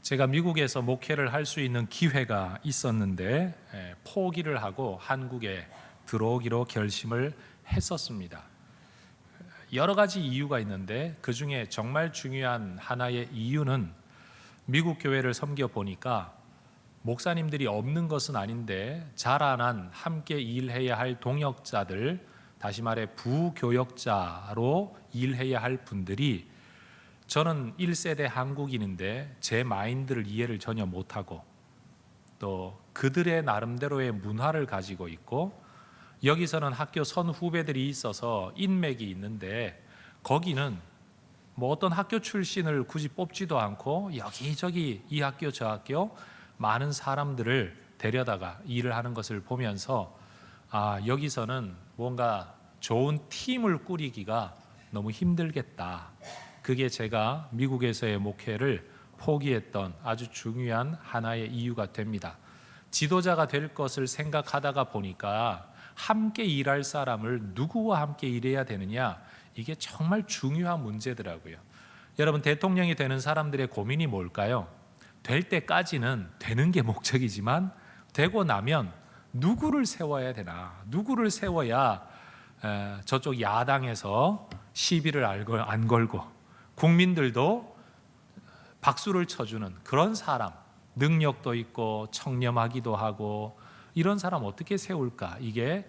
제가 미국에서 목회를 할 수 있는 기회가 있었는데 포기를 하고 한국에 들어오기로 결심을 했었습니다. 여러 가지 이유가 있는데 그 중에 정말 중요한 하나의 이유는 미국 교회를 섬겨 보니까 목사님들이 없는 것은 아닌데 자라난 함께 일해야 할 동역자들, 다시 말해 부교역자로 일해야 할 분들이, 저는 1세대 한국인인데 제 마인드를 이해를 전혀 못하고 또 그들의 나름대로의 문화를 가지고 있고, 여기서는 학교 선후배들이 있어서 인맥이 있는데 거기는 뭐 어떤 학교 출신을 굳이 뽑지도 않고 여기저기 이 학교 저 학교 많은 사람들을 데려다가 일을 하는 것을 보면서 여기서는 뭔가 좋은 팀을 꾸리기가 너무 힘들겠다. 그게 제가 미국에서의 목회를 포기했던 아주 중요한 하나의 이유가 됩니다. 지도자가 될 것을 생각하다가 보니까 함께 일할 사람을 누구와 함께 일해야 되느냐, 이게 정말 중요한 문제더라고요. 여러분, 대통령이 되는 사람들의 고민이 뭘까요? 될 때까지는 되는 게 목적이지만 되고 나면 누구를 세워야 되나, 누구를 세워야 저쪽 야당에서 시비를 안 걸고 국민들도 박수를 쳐주는 그런 사람, 능력도 있고 청렴하기도 하고 이런 사람 어떻게 세울까? 이게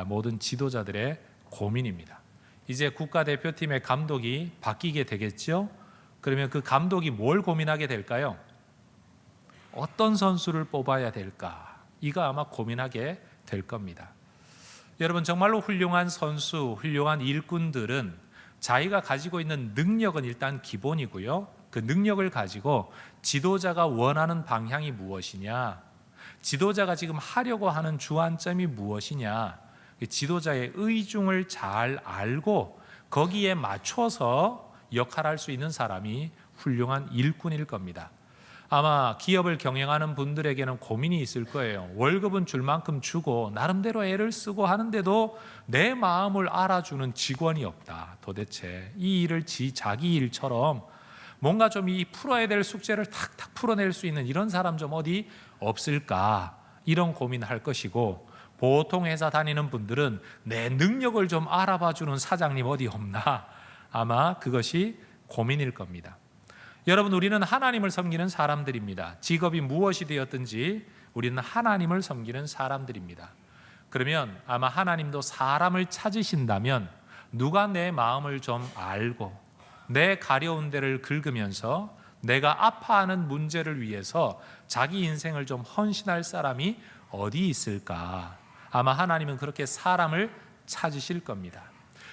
모든 지도자들의 고민입니다. 이제 국가대표팀의 감독이 바뀌게 되겠죠? 그러면 그 감독이 뭘 고민하게 될까요? 어떤 선수를 뽑아야 될까? 이거 아마 고민하게 될 겁니다. 여러분, 정말로 훌륭한 선수, 훌륭한 일꾼들은 자기가 가지고 있는 능력은 일단 기본이고요. 그 능력을 가지고 지도자가 원하는 방향이 무엇이냐, 지도자가 지금 하려고 하는 주안점이 무엇이냐, 지도자의 의중을 잘 알고 거기에 맞춰서 역할할 수 있는 사람이 훌륭한 일꾼일 겁니다. 아마 기업을 경영하는 분들에게는 고민이 있을 거예요. 월급은 줄 만큼 주고 나름대로 애를 쓰고 하는데도 내 마음을 알아주는 직원이 없다. 도대체 이 일을 자기 일처럼 뭔가 좀 이 풀어야 될 숙제를 탁탁 풀어낼 수 있는 이런 사람 좀 어디 없을까? 이런 고민할 것이고, 보통 회사 다니는 분들은 내 능력을 좀 알아봐주는 사장님 어디 없나? 아마 그것이 고민일 겁니다. 여러분, 우리는 하나님을 섬기는 사람들입니다. 직업이 무엇이 되었든지 우리는 하나님을 섬기는 사람들입니다. 그러면 아마 하나님도 사람을 찾으신다면 누가 내 마음을 좀 알고 내 가려운 데를 긁으면서 내가 아파하는 문제를 위해서 자기 인생을 좀 헌신할 사람이 어디 있을까? 아마 하나님은 그렇게 사람을 찾으실 겁니다.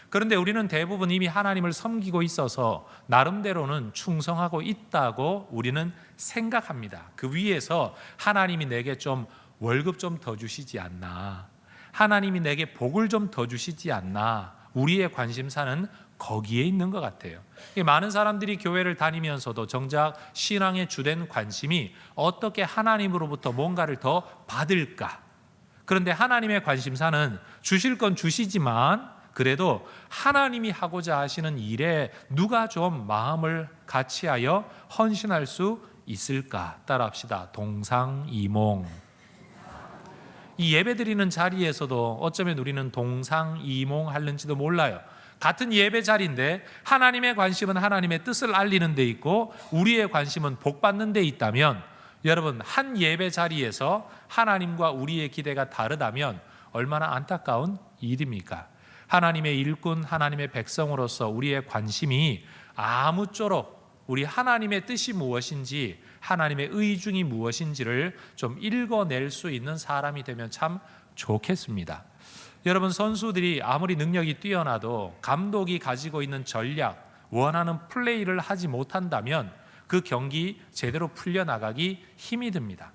그런데 우리는 대부분 이미 하나님을 섬기고 있어서 나름대로는 충성하고 있다고 우리는 생각합니다. 그 위에서 하나님이 내게 좀 월급 좀 더 주시지 않나, 하나님이 내게 복을 좀 더 주시지 않나, 우리의 관심사는 거기에 있는 것 같아요. 많은 사람들이 교회를 다니면서도 정작 신앙의 주된 관심이 어떻게 하나님으로부터 뭔가를 더 받을까. 그런데 하나님의 관심사는 주실 건 주시지만 그래도 하나님이 하고자 하시는 일에 누가 좀 마음을 같이하여 헌신할 수 있을까? 따라합시다. 동상이몽. 이 예배드리는 자리에서도 어쩌면 우리는 동상이몽하는지도 몰라요. 같은 예배 자리인데 하나님의 관심은 하나님의 뜻을 알리는 데 있고 우리의 관심은 복 받는 데 있다면, 여러분, 한 예배 자리에서 하나님과 우리의 기대가 다르다면 얼마나 안타까운 일입니까? 하나님의 일꾼, 하나님의 백성으로서 우리의 관심이 아무쪼록 우리 하나님의 뜻이 무엇인지, 하나님의 의중이 무엇인지를 좀 읽어낼 수 있는 사람이 되면 참 좋겠습니다. 여러분, 선수들이 아무리 능력이 뛰어나도 감독이 가지고 있는 전략, 원하는 플레이를 하지 못한다면 그 경기 제대로 풀려나가기 힘이 듭니다.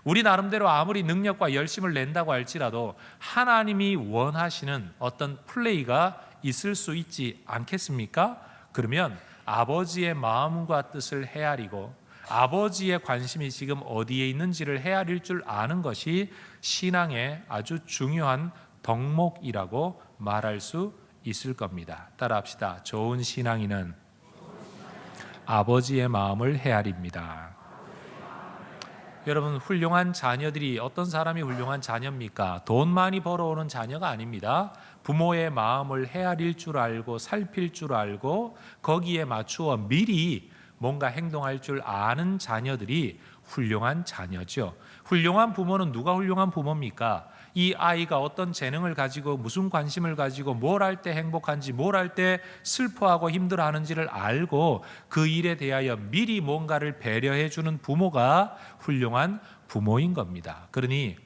우리 나름대로 아무리 능력과 열심을 낸다고 할지라도 하나님이 원하시는 어떤 플레이가 있을 수 있지 않겠습니까? 그러면 아버지의 마음과 뜻을 헤아리고 아버지의 관심이 지금 어디에 있는지를 헤아릴 줄 아는 것이 신앙의 아주 중요한 덕목이라고 말할 수 있을 겁니다. 따라합시다. 좋은 신앙인은 아버지의 마음을 헤아립니다. 여러분, 훌륭한 자녀들이 어떤 사람이 훌륭한 자녀입니까? 돈 많이 벌어오는 자녀가 아닙니다. 부모의 마음을 헤아릴 줄 알고 살필 줄 알고 거기에 맞추어 미리 뭔가 행동할 줄 아는 자녀들이 훌륭한 자녀죠. 훌륭한 부모는 누가 훌륭한 부모입니까? 이 아이가 어떤 재능을 가지고 무슨 관심을 가지고 뭘 할 때 행복한지 뭘 할 때 슬퍼하고 힘들어하는지를 알고 그 일에 대하여 미리 뭔가를 배려해 주는 부모가 훌륭한 부모인 겁니다. 그러니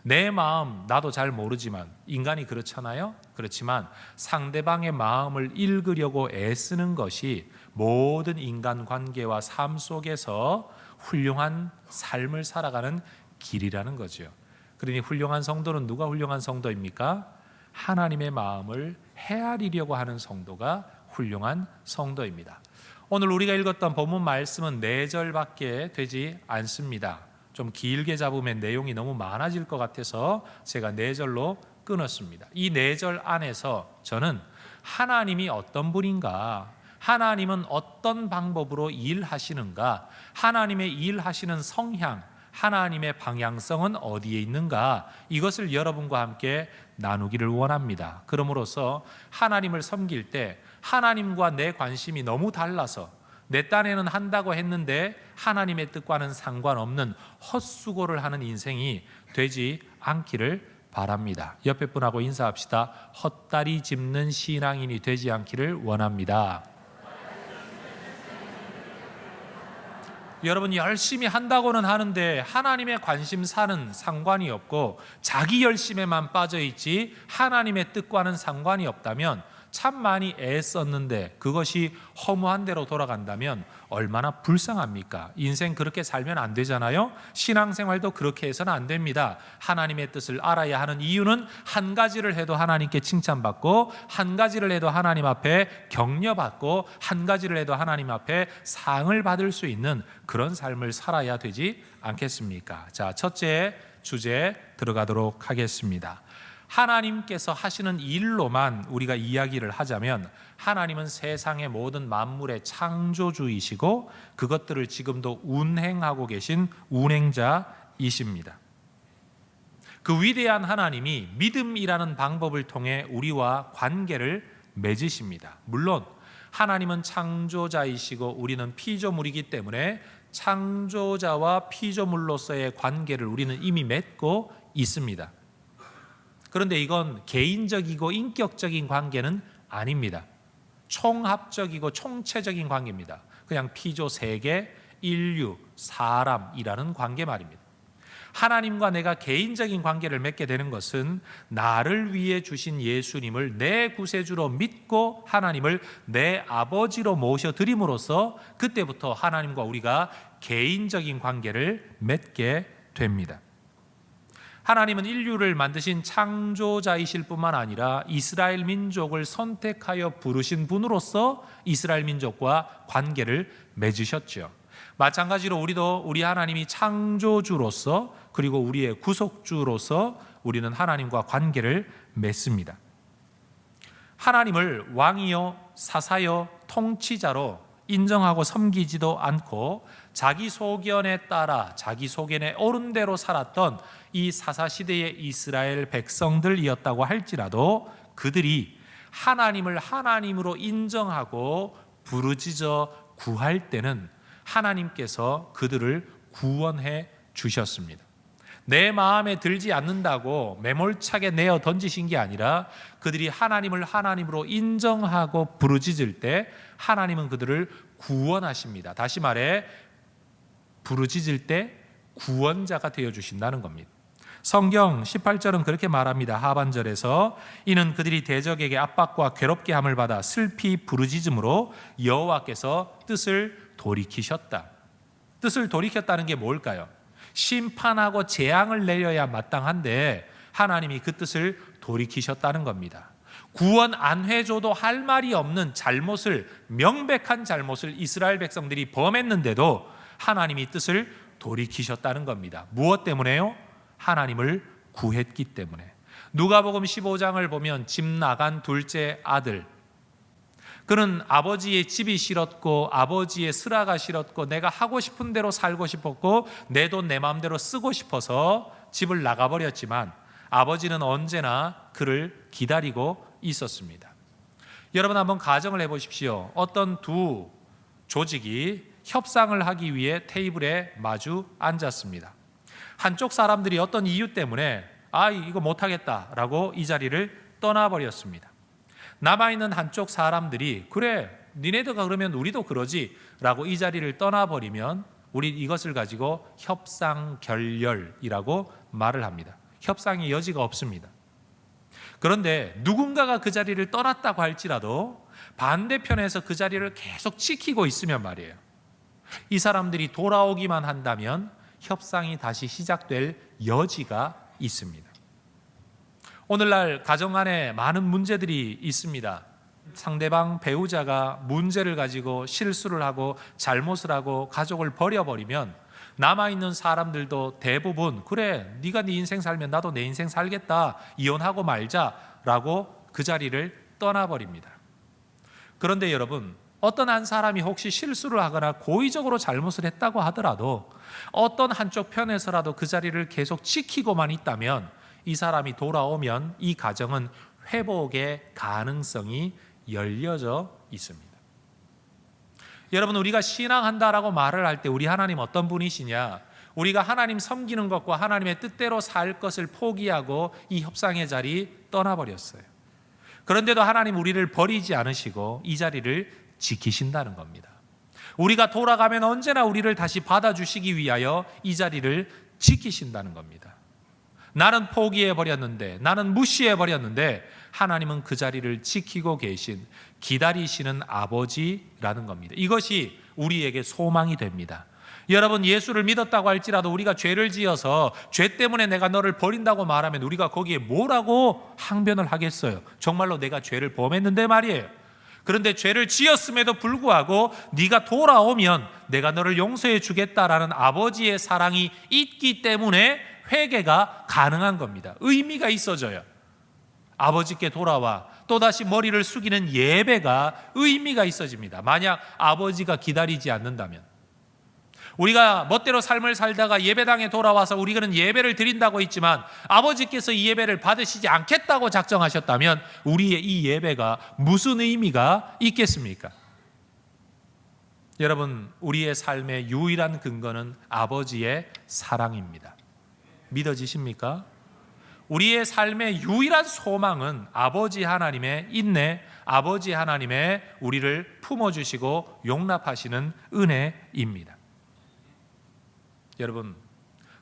내 마음 나도 잘 모르지만 인간이 그렇잖아요. 그렇지만 상대방의 마음을 읽으려고 애쓰는 것이 모든 인간관계와 삶 속에서 훌륭한 삶을 살아가는 길이라는 거죠. 그러니 훌륭한 성도는 누가 훌륭한 성도입니까? 하나님의 마음을 헤아리려고 하는 성도가 훌륭한 성도입니다. 오늘 우리가 읽었던 본문 말씀은 4절밖에 되지 않습니다. 좀 길게 잡으면 내용이 너무 많아질 것 같아서 제가 4절로 끊었습니다. 이 4절 안에서 저는 하나님이 어떤 분인가, 하나님은 어떤 방법으로 일하시는가, 하나님의 일하시는 성향, 하나님의 방향성은 어디에 있는가, 이것을 여러분과 함께 나누기를 원합니다. 그러므로서 하나님을 섬길 때 하나님과 내 관심이 너무 달라서 내 딴에는 한다고 했는데 하나님의 뜻과는 상관없는 헛수고를 하는 인생이 되지 않기를 바랍니다. 옆에 분하고 인사합시다. 헛다리 짚는 신앙인이 되지 않기를 원합니다. 여러분, 열심히 한다고는 하는데 하나님의 관심사는 상관이 없고 자기 열심에만 빠져있지 하나님의 뜻과는 상관이 없다면, 참 많이 애썼는데 그것이 허무한 대로 돌아간다면 얼마나 불쌍합니까? 인생 그렇게 살면 안 되잖아요. 신앙생활도 그렇게 해서는 안 됩니다. 하나님의 뜻을 알아야 하는 이유는 한 가지를 해도 하나님께 칭찬받고, 한 가지를 해도 하나님 앞에 격려받고, 한 가지를 해도 하나님 앞에 상을 받을 수 있는 그런 삶을 살아야 되지 않겠습니까? 자, 첫째 주제 들어가도록 하겠습니다. 하나님께서 하시는 일로만 우리가 이야기를 하자면, 하나님은 세상의 모든 만물의 창조주이시고 그것들을 지금도 운행하고 계신 운행자이십니다. 그 위대한 하나님이 믿음이라는 방법을 통해 우리와 관계를 맺으십니다. 물론 하나님은 창조자이시고 우리는 피조물이기 때문에 창조자와 피조물로서의 관계를 우리는 이미 맺고 있습니다. 그런데 이건 개인적이고 인격적인 관계는 아닙니다. 총합적이고 총체적인 관계입니다. 그냥 피조 세계, 인류, 사람이라는 관계 말입니다. 하나님과 내가 개인적인 관계를 맺게 되는 것은 나를 위해 주신 예수님을 내 구세주로 믿고 하나님을 내 아버지로 모셔드림으로써 그때부터 하나님과 우리가 개인적인 관계를 맺게 됩니다. 하나님은 인류를 만드신 창조자이실 뿐만 아니라 이스라엘 민족을 선택하여 부르신 분으로서 이스라엘 민족과 관계를 맺으셨죠. 마찬가지로 우리도 우리 하나님이 창조주로서 그리고 우리의 구속주로서 우리는 하나님과 관계를 맺습니다. 하나님을 왕이요 사사요 통치자로 인정하고 섬기지도 않고 자기 소견에 따라 자기 소견에 옳은 대로 살았던 이 사사시대의 이스라엘 백성들이었다고 할지라도 그들이 하나님을 하나님으로 인정하고 부르짖어 구할 때는 하나님께서 그들을 구원해 주셨습니다. 내 마음에 들지 않는다고 매몰차게 내어 던지신 게 아니라 그들이 하나님을 하나님으로 인정하고 부르짖을 때 하나님은 그들을 구원하십니다. 다시 말해 부르짖을 때 구원자가 되어주신다는 겁니다. 성경 18절은 그렇게 말합니다. 하반절에서 이는 그들이 대적에게 압박과 괴롭게 함을 받아 슬피 부르짖음으로 여호와께서 뜻을 돌이키셨다. 뜻을 돌이켰다는 게 뭘까요? 심판하고 재앙을 내려야 마땅한데 하나님이 그 뜻을 돌이키셨다는 겁니다. 구원 안 해줘도 할 말이 없는 잘못을, 명백한 잘못을 이스라엘 백성들이 범했는데도 하나님이 뜻을 돌이키셨다는 겁니다. 무엇 때문에요? 하나님을 구했기 때문에. 누가복음 15장을 보면 집 나간 둘째 아들, 그는 아버지의 집이 싫었고 아버지의 슬아가 싫었고 내가 하고 싶은 대로 살고 싶었고 내 돈 내 마음대로 쓰고 싶어서 집을 나가버렸지만 아버지는 언제나 그를 기다리고 있었습니다. 여러분 한번 가정을 해보십시오. 어떤 두 조직이 협상을 하기 위해 테이블에 마주 앉았습니다. 한쪽 사람들이 어떤 이유 때문에 이거 못하겠다라고 이 자리를 떠나버렸습니다. 남아있는 한쪽 사람들이 그래 니네들가 그러면 우리도 그러지 라고 이 자리를 떠나버리면 우리 이것을 가지고 협상결렬이라고 말을 합니다. 협상의 여지가 없습니다. 그런데 누군가가 그 자리를 떠났다고 할지라도 반대편에서 그 자리를 계속 지키고 있으면 말이에요, 이 사람들이 돌아오기만 한다면 협상이 다시 시작될 여지가 있습니다. 오늘날 가정 안에 많은 문제들이 있습니다. 상대방 배우자가 문제를 가지고 실수를 하고 잘못을 하고 가족을 버려버리면 남아있는 사람들도 대부분 그래 네가 네 인생 살면 나도 내 인생 살겠다, 이혼하고 말자라고 그 자리를 떠나버립니다. 그런데 여러분, 어떤 한 사람이 혹시 실수를 하거나 고의적으로 잘못을 했다고 하더라도 어떤 한쪽 편에서라도 그 자리를 계속 지키고만 있다면 이 사람이 돌아오면 이 가정은 회복의 가능성이 열려져 있습니다. 여러분, 우리가 신앙한다라고 말을 할 때 우리 하나님 어떤 분이시냐? 우리가 하나님 섬기는 것과 하나님의 뜻대로 살 것을 포기하고 이 협상의 자리 떠나버렸어요. 그런데도 하나님 우리를 버리지 않으시고 이 자리를 지키신다는 겁니다. 우리가 돌아가면 언제나 우리를 다시 받아주시기 위하여 이 자리를 지키신다는 겁니다. 나는 포기해버렸는데, 나는 무시해버렸는데 하나님은 그 자리를 지키고 계신, 기다리시는 아버지라는 겁니다. 이것이 우리에게 소망이 됩니다. 여러분, 예수를 믿었다고 할지라도 우리가 죄를 지어서 죄 때문에 내가 너를 버린다고 말하면 우리가 거기에 뭐라고 항변을 하겠어요? 정말로 내가 죄를 범했는데 말이에요. 그런데 죄를 지었음에도 불구하고 네가 돌아오면 내가 너를 용서해 주겠다라는 아버지의 사랑이 있기 때문에 회개가 가능한 겁니다. 의미가 있어져요. 아버지께 돌아와 또다시 머리를 숙이는 예배가 의미가 있어집니다. 만약 아버지가 기다리지 않는다면, 우리가 멋대로 삶을 살다가 예배당에 돌아와서 우리는 예배를 드린다고 했지만 아버지께서 이 예배를 받으시지 않겠다고 작정하셨다면 우리의 이 예배가 무슨 의미가 있겠습니까? 여러분, 우리의 삶의 유일한 근거는 아버지의 사랑입니다. 믿어지십니까? 우리의 삶의 유일한 소망은 아버지 하나님의 인내, 아버지 하나님의 우리를 품어주시고 용납하시는 은혜입니다. 여러분,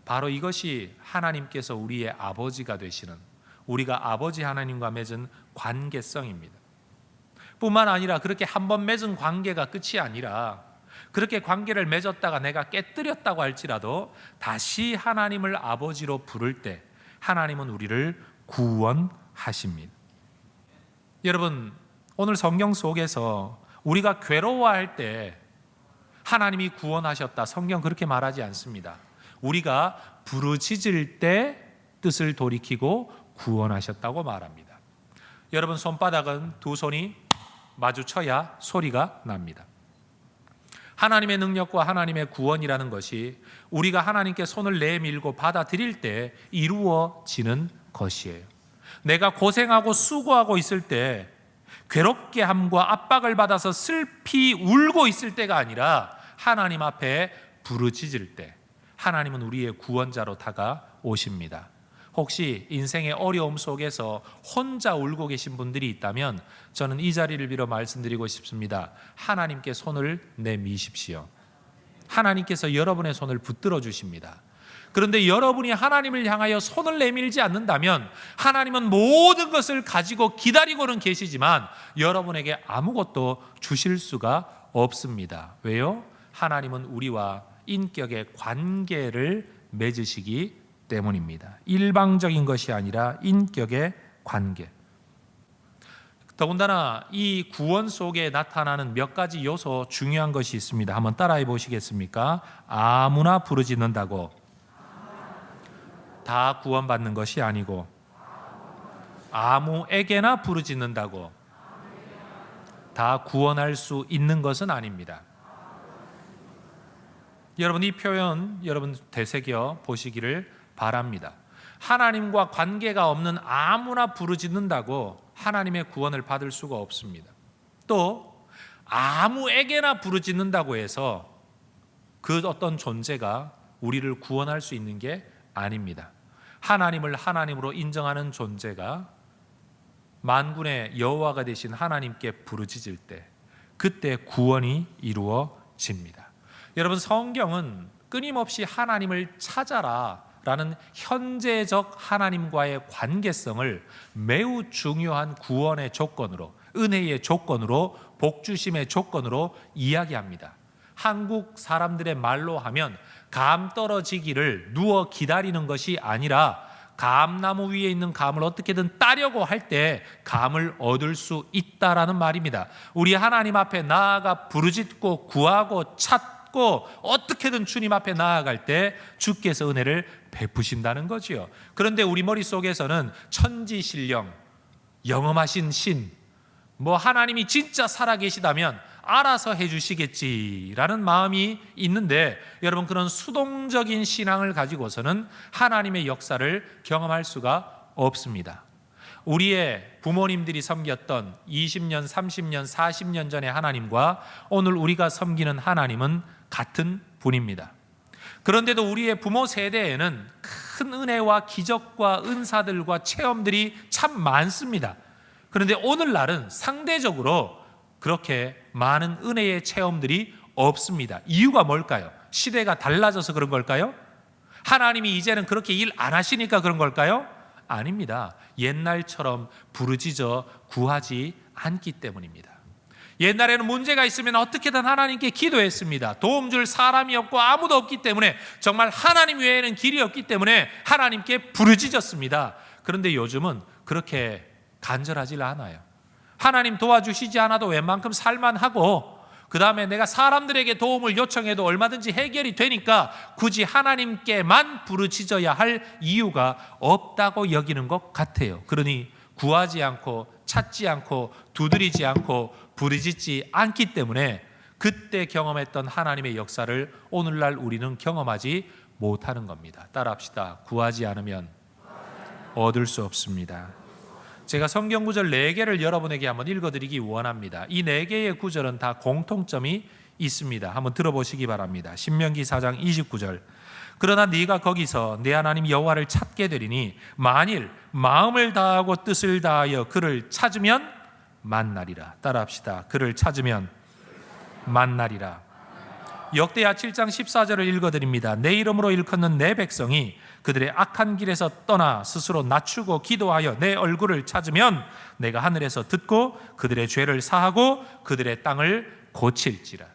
바로 이것이 하나님께서 우리의 아버지가 되시는, 우리가 아버지 하나님과 맺은 관계성입니다. 뿐만 아니라 그렇게 한번 맺은 관계가 끝이 아니라 그렇게 관계를 맺었다가 내가 깨뜨렸다고 할지라도 다시 하나님을 아버지로 부를 때 하나님은 우리를 구원하십니다. 여러분, 오늘 성경 속에서 우리가 괴로워할 때 하나님이 구원하셨다, 성경 그렇게 말하지 않습니다. 우리가 부르짖을 때 뜻을 돌이키고 구원하셨다고 말합니다. 여러분, 손바닥은 두 손이 마주쳐야 소리가 납니다. 하나님의 능력과 하나님의 구원이라는 것이 우리가 하나님께 손을 내밀고 받아들일 때 이루어지는 것이에요. 내가 고생하고 수고하고 있을 때, 괴롭게 함과 압박을 받아서 슬피 울고 있을 때가 아니라 하나님 앞에 부르짖을 때 하나님은 우리의 구원자로 다가오십니다. 혹시 인생의 어려움 속에서 혼자 울고 계신 분들이 있다면 저는 이 자리를 빌어 말씀드리고 싶습니다. 하나님께 손을 내미십시오. 하나님께서 여러분의 손을 붙들어 주십니다. 그런데 여러분이 하나님을 향하여 손을 내밀지 않는다면 하나님은 모든 것을 가지고 기다리고는 계시지만 여러분에게 아무것도 주실 수가 없습니다. 왜요? 하나님은 우리와 인격의 관계를 맺으시기 때문입니다. 일방적인 것이 아니라 인격의 관계. 더군다나 이 구원 속에 나타나는 몇 가지 요소, 중요한 것이 있습니다. 한번 따라해 보시겠습니까? 아무나 부르짖는다고 다 구원받는 것이 아니고, 아무에게나 부르짖는다고 다 구원할 수 있는 것은 아닙니다. 여러분, 이 표현 여러분 되새겨 보시기를 바랍니다. 하나님과 관계가 없는 아무나 부르짖는다고 하나님의 구원을 받을 수가 없습니다. 또 아무에게나 부르짖는다고 해서 그 어떤 존재가 우리를 구원할 수 있는 게 아닙니다. 하나님을 하나님으로 인정하는 존재가 만군의 여호와가 되신 하나님께 부르짖을 때 그때 구원이 이루어집니다. 여러분, 성경은 끊임없이 하나님을 찾아라 라는 현재적 하나님과의 관계성을 매우 중요한 구원의 조건으로, 은혜의 조건으로, 복주심의 조건으로 이야기합니다. 한국 사람들의 말로 하면 감 떨어지기를 누워 기다리는 것이 아니라 감나무 위에 있는 감을 어떻게든 따려고 할 때 감을 얻을 수 있다라는 말입니다. 우리 하나님 앞에 나아가 부르짖고 구하고 찾고 어떻게든 주님 앞에 나아갈 때 주께서 은혜를 베푸신다는 거지요. 그런데 우리 머릿속에서는 천지신령, 영험하신 신, 하나님이 진짜 살아계시다면 알아서 해주시겠지라는 마음이 있는데, 여러분, 그런 수동적인 신앙을 가지고서는 하나님의 역사를 경험할 수가 없습니다. 우리의 부모님들이 섬겼던 20년, 30년, 40년 전의 하나님과 오늘 우리가 섬기는 하나님은 같은 분입니다. 그런데도 우리의 부모 세대에는 큰 은혜와 기적과 은사들과 체험들이 참 많습니다. 그런데 오늘날은 상대적으로 그렇게 많은 은혜의 체험들이 없습니다. 이유가 뭘까요? 시대가 달라져서 그런 걸까요? 하나님이 이제는 그렇게 일 안 하시니까 그런 걸까요? 아닙니다. 옛날처럼 부르짖어 구하지 않기 때문입니다. 옛날에는 문제가 있으면 어떻게든 하나님께 기도했습니다. 도움 줄 사람이 없고 아무도 없기 때문에, 정말 하나님 외에는 길이 없기 때문에 하나님께 부르짖었습니다. 그런데 요즘은 그렇게 간절하지 않아요. 하나님 도와주시지 않아도 웬만큼 살만하고, 그 다음에 내가 사람들에게 도움을 요청해도 얼마든지 해결이 되니까 굳이 하나님께만 부르짖어야 할 이유가 없다고 여기는 것 같아요. 그러니 구하지 않고 찾지 않고 두드리지 않고 부르짖지 않기 때문에 그때 경험했던 하나님의 역사를 오늘날 우리는 경험하지 못하는 겁니다. 따라합시다. 구하지 않으면 얻을 수 없습니다. 제가 성경 구절 4개를 여러분에게 한번 읽어드리기 원합니다. 이 4개의 구절은 다 공통점이 있습니다. 한번 들어보시기 바랍니다. 신명기 4장 29절. 그러나 네가 거기서 내 하나님 여호와를 찾게 되리니 만일 마음을 다하고 뜻을 다하여 그를 찾으면 만나리라. 따라합시다. 그를 찾으면 만나리라. 역대하 7장 14절을 읽어드립니다. 내 이름으로 일컫는 내 백성이 그들의 악한 길에서 떠나 스스로 낮추고 기도하여 내 얼굴을 찾으면 내가 하늘에서 듣고 그들의 죄를 사하고 그들의 땅을 고칠지라.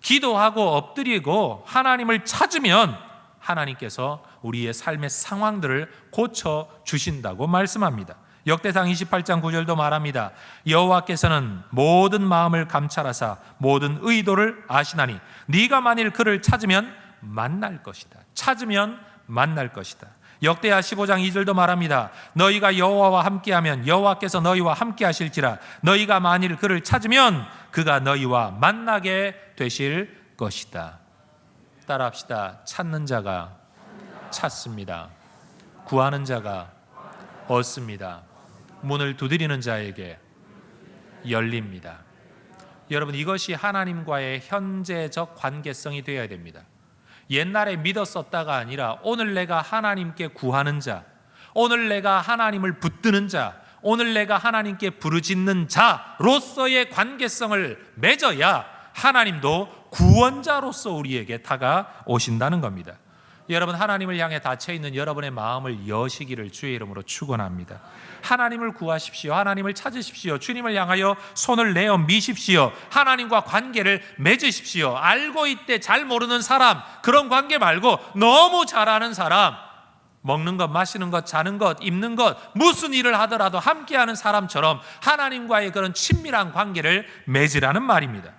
기도하고 엎드리고 하나님을 찾으면 하나님께서 우리의 삶의 상황들을 고쳐주신다고 말씀합니다. 역대상 28장 9절도 말합니다. 여호와께서는 모든 마음을 감찰하사 모든 의도를 아시나니 네가 만일 그를 찾으면 만날 것이다. 찾으면 만날 것이다. 역대하 15장 2절도 말합니다. 너희가 여호와와 함께하면 여호와께서 너희와 함께 하실지라. 너희가 만일 그를 찾으면 그가 너희와 만나게 되실 것이다. 따라합시다. 찾는 자가 찾습니다. 구하는 자가 얻습니다. 문을 두드리는 자에게 열립니다. 여러분, 이것이 하나님과의 현재적 관계성이 되어야 됩니다. 옛날에 믿었었다가 아니라 오늘 내가 하나님께 구하는 자, 오늘 내가 하나님을 붙드는 자, 오늘 내가 하나님께 부르짖는 자로서의 관계성을 맺어야 하나님도 구원자로서 우리에게 다가오신다는 겁니다. 여러분, 하나님을 향해 닫혀있는 여러분의 마음을 여시기를 주의 이름으로 축원합니다. 하나님을 구하십시오. 하나님을 찾으십시오. 주님을 향하여 손을 내어 미십시오. 하나님과 관계를 맺으십시오. 알고 있대 잘 모르는 사람, 그런 관계 말고 너무 잘 아는 사람, 먹는 것, 마시는 것, 자는 것, 입는 것, 무슨 일을 하더라도 함께하는 사람처럼 하나님과의 그런 친밀한 관계를 맺으라는 말입니다.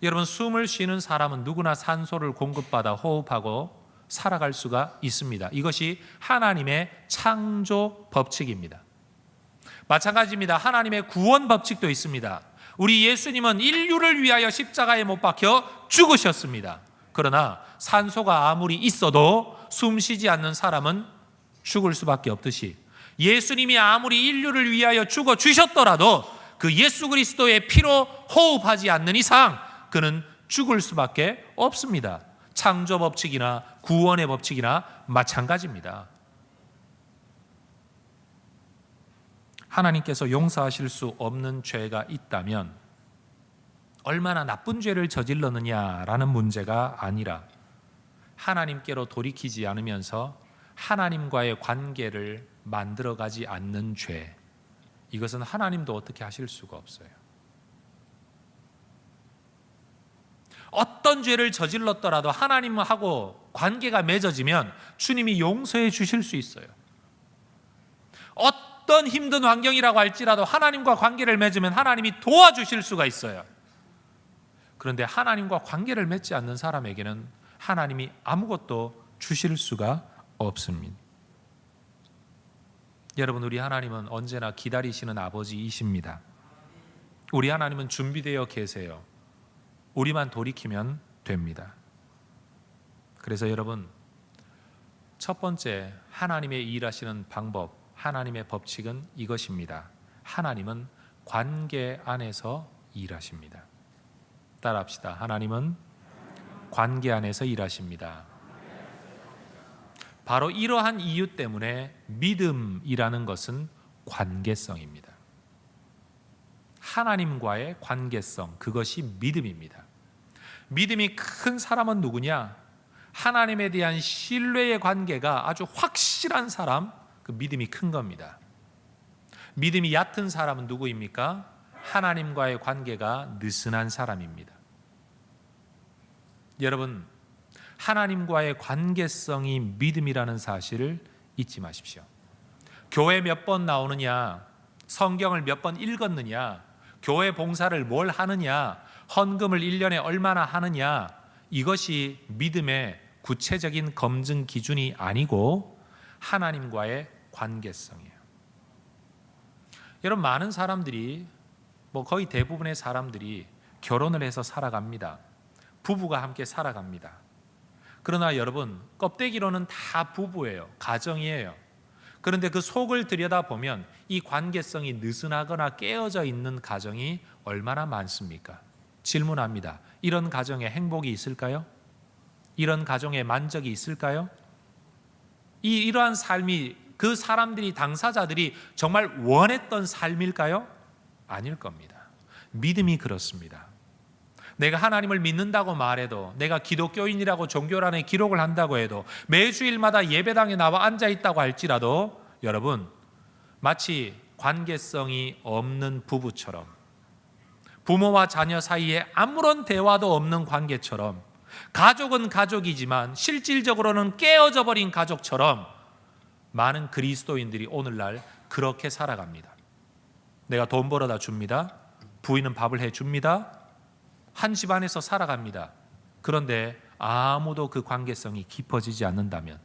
여러분, 숨을 쉬는 사람은 누구나 산소를 공급받아 호흡하고 살아갈 수가 있습니다. 이것이 하나님의 창조 법칙입니다. 마찬가지입니다. 하나님의 구원 법칙도 있습니다. 우리 예수님은 인류를 위하여 십자가에 못 박혀 죽으셨습니다. 그러나 산소가 아무리 있어도 숨쉬지 않는 사람은 죽을 수밖에 없듯이 예수님이 아무리 인류를 위하여 죽어 주셨더라도 그 예수 그리스도의 피로 호흡하지 않는 이상 그는 죽을 수밖에 없습니다. 창조 법칙이나 구원의 법칙이나 마찬가지입니다. 하나님께서 용서하실 수 없는 죄가 있다면 얼마나 나쁜 죄를 저질렀느냐라는 문제가 아니라 하나님께로 돌이키지 않으면서 하나님과의 관계를 만들어가지 않는 죄, 이것은 하나님도 어떻게 하실 수가 없어요. 어떤 죄를 저질렀더라도 하나님하고 관계가 맺어지면 주님이 용서해 주실 수 있어요. 어떤 힘든 환경이라고 할지라도 하나님과 관계를 맺으면 하나님이 도와주실 수가 있어요. 그런데 하나님과 관계를 맺지 않는 사람에게는 하나님이 아무것도 주실 수가 없습니다. 여러분, 우리 하나님은 언제나 기다리시는 아버지이십니다. 우리 하나님은 준비되어 계세요. 우리만 돌이키면 됩니다. 그래서 여러분, 첫 번째 하나님의 일하시는 방법, 하나님의 법칙은 이것입니다. 하나님은 관계 안에서 일하십니다. 따라합시다. 하나님은 관계 안에서 일하십니다. 바로 이러한 이유 때문에 믿음이라는 것은 관계성입니다. 하나님과의 관계성, 그것이 믿음입니다. 믿음이 큰 사람은 누구냐? 하나님에 대한 신뢰의 관계가 아주 확실한 사람, 그 믿음이 큰 겁니다. 믿음이 얕은 사람은 누구입니까? 하나님과의 관계가 느슨한 사람입니다. 여러분, 하나님과의 관계성이 믿음이라는 사실을 잊지 마십시오. 교회 몇 번 나오느냐, 성경을 몇 번 읽었느냐, 교회 봉사를 뭘 하느냐, 헌금을 1년에 얼마나 하느냐, 이것이 믿음의 구체적인 검증 기준이 아니고 하나님과의 관계성이에요. 여러분, 많은 사람들이, 거의 대부분의 사람들이 결혼을 해서 살아갑니다. 부부가 함께 살아갑니다. 그러나 여러분, 껍데기로는 다 부부예요. 가정이에요. 그런데 그 속을 들여다보면 이 관계성이 느슨하거나 깨어져 있는 가정이 얼마나 많습니까? 질문합니다. 이런 가정에 행복이 있을까요? 이런 가정에 만족이 있을까요? 이러한 삶이 그 사람들이, 당사자들이 정말 원했던 삶일까요? 아닐 겁니다. 믿음이 그렇습니다. 내가 하나님을 믿는다고 말해도, 내가 기독교인이라고 종교란에 기록을 한다고 해도, 매주일마다 예배당에 나와 앉아 있다고 할지라도 여러분, 마치 관계성이 없는 부부처럼, 부모와 자녀 사이에 아무런 대화도 없는 관계처럼, 가족은 가족이지만 실질적으로는 깨어져 버린 가족처럼 많은 그리스도인들이 오늘날 그렇게 살아갑니다. 내가 돈 벌어다 줍니다. 부인은 밥을 해줍니다. 한 집안에서 살아갑니다. 그런데 아무도 그 관계성이 깊어지지 않는다면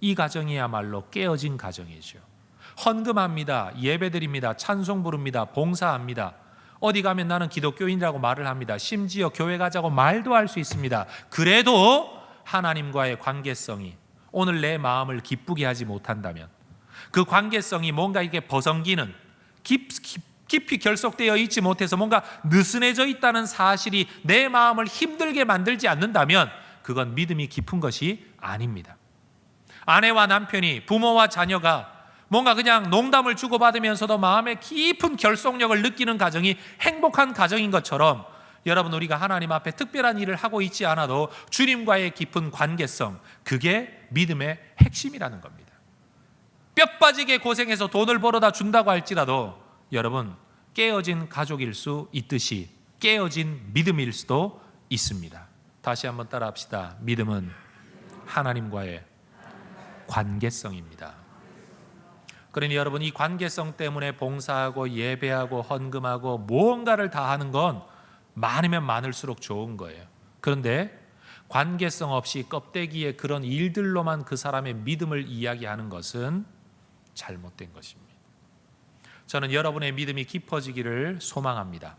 이 가정이야말로 깨어진 가정이죠. 헌금합니다. 예배드립니다. 찬송 부릅니다. 봉사합니다. 어디 가면 나는 기독교인이라고 말을 합니다. 심지어 교회 가자고 말도 할 수 있습니다. 그래도 하나님과의 관계성이 오늘 내 마음을 기쁘게 하지 못한다면, 그 관계성이 뭔가 이게 버성기는, 깊이 결속되어 있지 못해서 뭔가 느슨해져 있다는 사실이 내 마음을 힘들게 만들지 않는다면 그건 믿음이 깊은 것이 아닙니다. 아내와 남편이, 부모와 자녀가 뭔가 그냥 농담을 주고받으면서도 마음에 깊은 결속력을 느끼는 가정이 행복한 가정인 것처럼, 여러분, 우리가 하나님 앞에 특별한 일을 하고 있지 않아도 주님과의 깊은 관계성, 그게 믿음의 핵심이라는 겁니다. 뼈 빠지게 고생해서 돈을 벌어다 준다고 할지라도 여러분, 깨어진 가족일 수 있듯이 깨어진 믿음일 수도 있습니다. 다시 한번 따라합시다. 믿음은 하나님과의 관계성입니다. 그러니 여러분, 이 관계성 때문에 봉사하고 예배하고 헌금하고 무언가를 다 하는 건 많으면 많을수록 좋은 거예요. 그런데 관계성 없이 껍데기의 그런 일들로만 그 사람의 믿음을 이야기하는 것은 잘못된 것입니다. 저는 여러분의 믿음이 깊어지기를 소망합니다.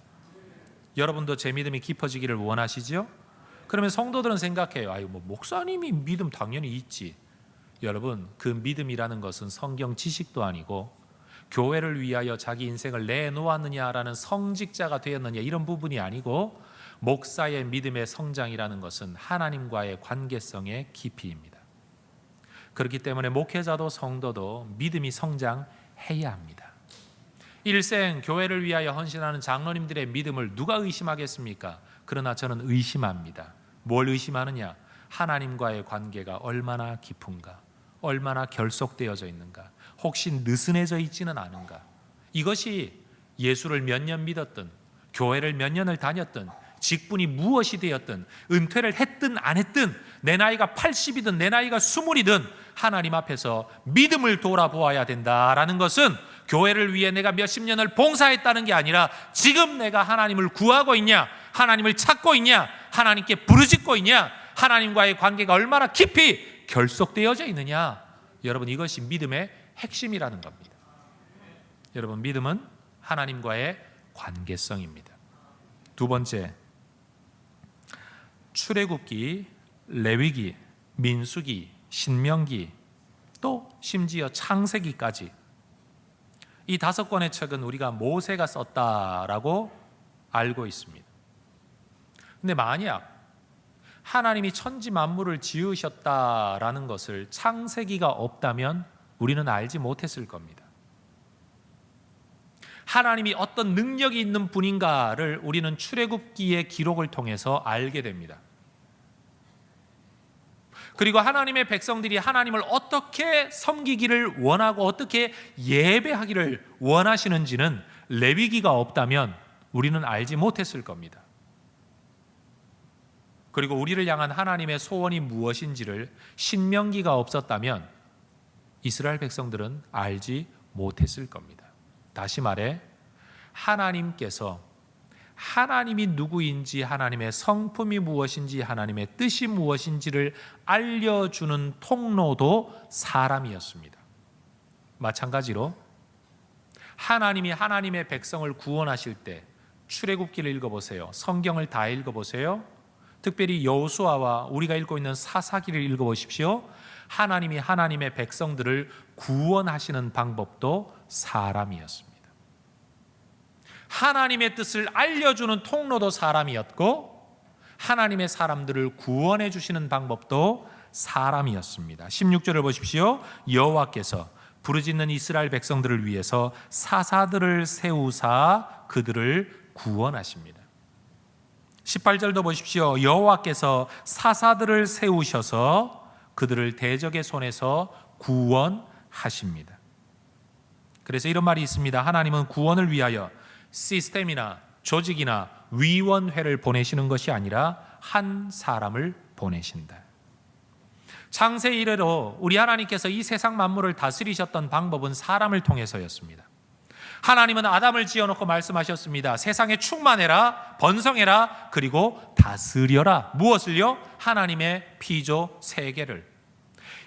여러분도 제 믿음이 깊어지기를 원하시죠? 그러면 성도들은 생각해요. 아유, 뭐 목사님이 믿음 당연히 있지. 여러분, 그 믿음이라는 것은 성경 지식도 아니고 교회를 위하여 자기 인생을 내놓았느냐라는 성직자가 되었느냐 이런 부분이 아니고, 목사의 믿음의 성장이라는 것은 하나님과의 관계성의 깊이입니다. 그렇기 때문에 목회자도 성도도 믿음이 성장해야 합니다. 일생 교회를 위하여 헌신하는 장로님들의 믿음을 누가 의심하겠습니까? 그러나 저는 의심합니다. 뭘 의심하느냐? 하나님과의 관계가 얼마나 깊은가, 얼마나 결속되어져 있는가, 혹시 느슨해져 있지는 않은가. 이것이 예수를 몇 년 믿었든, 교회를 몇 년을 다녔든, 직분이 무엇이 되었든, 은퇴를 했든 안 했든, 내 나이가 80이든 내 나이가 20이든 하나님 앞에서 믿음을 돌아보아야 된다라는 것은 교회를 위해 내가 몇십 년을 봉사했다는 게 아니라 지금 내가 하나님을 구하고 있냐, 하나님을 찾고 있냐, 하나님께 부르짖고 있냐, 하나님과의 관계가 얼마나 깊이 결속되어져 있느냐. 여러분, 이것이 믿음의 핵심이라는 겁니다. 여러분, 믿음은 하나님과의 관계성입니다. 두 번째, 출애굽기, 레위기, 민수기, 신명기, 또 심지어 창세기까지 이 5권의 책은 우리가 모세가 썼다라고 알고 있습니다. 근데 만약 하나님이 천지 만물을 지으셨다라는 것을 창세기가 없다면 우리는 알지 못했을 겁니다. 하나님이 어떤 능력이 있는 분인가를 우리는 출애굽기의 기록을 통해서 알게 됩니다. 그리고 하나님의 백성들이 하나님을 어떻게 섬기기를 원하고 어떻게 예배하기를 원하시는지는 레위기가 없다면 우리는 알지 못했을 겁니다. 그리고 우리를 향한 하나님의 소원이 무엇인지를 신명기가 없었다면 이스라엘 백성들은 알지 못했을 겁니다. 다시 말해, 하나님께서 하나님이 누구인지, 하나님의 성품이 무엇인지, 하나님의 뜻이 무엇인지를 알려주는 통로도 사람이었습니다. 마찬가지로 하나님이 하나님의 백성을 구원하실 때 출애굽기를 읽어보세요. 성경을 다 읽어보세요. 특별히 여호수아와 우리가 읽고 있는 사사기를 읽어보십시오. 하나님이 하나님의 백성들을 구원하시는 방법도 사람이었습니다. 하나님의 뜻을 알려주는 통로도 사람이었고, 하나님의 사람들을 구원해 주시는 방법도 사람이었습니다. 16절을 보십시오. 여호와께서 부르짖는 이스라엘 백성들을 위해서 사사들을 세우사 그들을 구원하십니다. 18절도 보십시오. 여호와께서 사사들을 세우셔서 그들을 대적의 손에서 구원하십니다. 그래서 이런 말이 있습니다. 하나님은 구원을 위하여 시스템이나 조직이나 위원회를 보내시는 것이 아니라 한 사람을 보내신다. 창세 이래로 우리 하나님께서 이 세상 만물을 다스리셨던 방법은 사람을 통해서였습니다. 하나님은 아담을 지어놓고 말씀하셨습니다. 세상에 충만해라, 번성해라, 그리고 다스려라. 무엇을요? 하나님의 피조 세계를.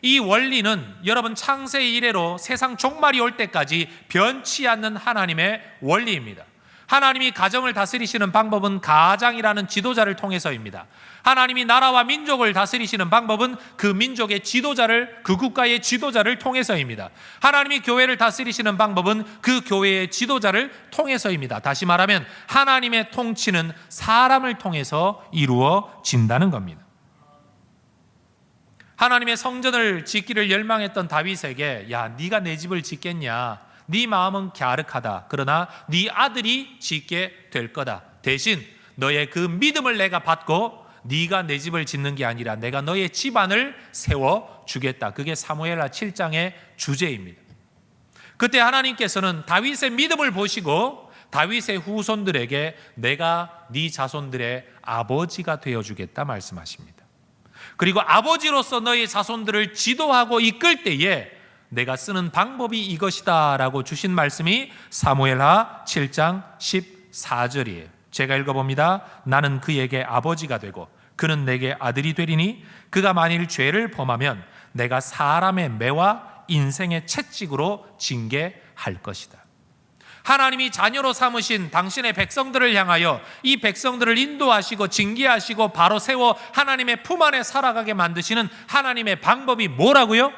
이 원리는 여러분 창세 이래로 세상 종말이 올 때까지 변치 않는 하나님의 원리입니다. 하나님이 가정을 다스리시는 방법은 가장이라는 지도자를 통해서입니다. 하나님이 나라와 민족을 다스리시는 방법은 그 민족의 지도자를, 그 국가의 지도자를 통해서입니다. 하나님이 교회를 다스리시는 방법은 그 교회의 지도자를 통해서입니다. 다시 말하면 하나님의 통치는 사람을 통해서 이루어진다는 겁니다. 하나님의 성전을 짓기를 열망했던 다윗에게, 야, 네가 내 집을 짓겠냐? 네 마음은 갸륵하다. 그러나 네 아들이 짓게 될 거다. 대신 너의 그 믿음을 내가 받고 네가 내 집을 짓는 게 아니라 내가 너의 집안을 세워주겠다. 그게 사무엘하 7장의 주제입니다. 그때 하나님께서는 다윗의 믿음을 보시고 다윗의 후손들에게 내가 네 자손들의 아버지가 되어주겠다 말씀하십니다. 그리고 아버지로서 너의 자손들을 지도하고 이끌 때에 내가 쓰는 방법이 이것이다 라고 주신 말씀이 사무엘하 7장 14절이에요. 제가 읽어봅니다. 나는 그에게 아버지가 되고 그는 내게 아들이 되리니 그가 만일 죄를 범하면 내가 사람의 매와 인생의 채찍으로 징계할 것이다. 하나님이 자녀로 삼으신 당신의 백성들을 향하여 이 백성들을 인도하시고 징계하시고 바로 세워 하나님의 품 안에 살아가게 만드시는 하나님의 방법이 뭐라고요?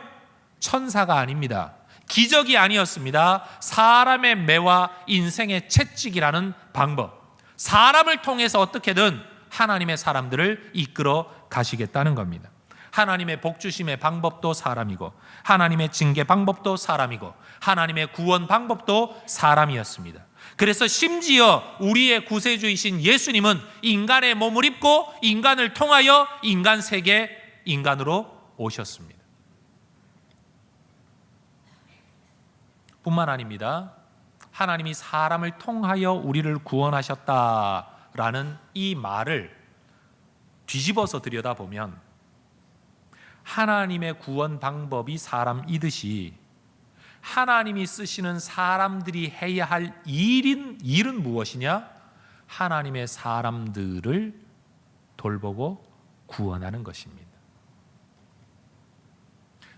천사가 아닙니다. 기적이 아니었습니다. 사람의 매와 인생의 채찍이라는 방법. 사람을 통해서 어떻게든 하나님의 사람들을 이끌어 가시겠다는 겁니다. 하나님의 복주심의 방법도 사람이고 하나님의 징계 방법도 사람이고 하나님의 구원 방법도 사람이었습니다. 그래서 심지어 우리의 구세주이신 예수님은 인간의 몸을 입고 인간을 통하여 인간 세계 인간으로 오셨습니다. 뿐만 아닙니다. 하나님이 사람을 통하여 우리를 구원하셨다라는 이 말을 뒤집어서 들여다보면 하나님의 구원 방법이 사람이듯이 하나님이 쓰시는 사람들이 해야 할 일은 무엇이냐? 하나님의 사람들을 돌보고 구원하는 것입니다.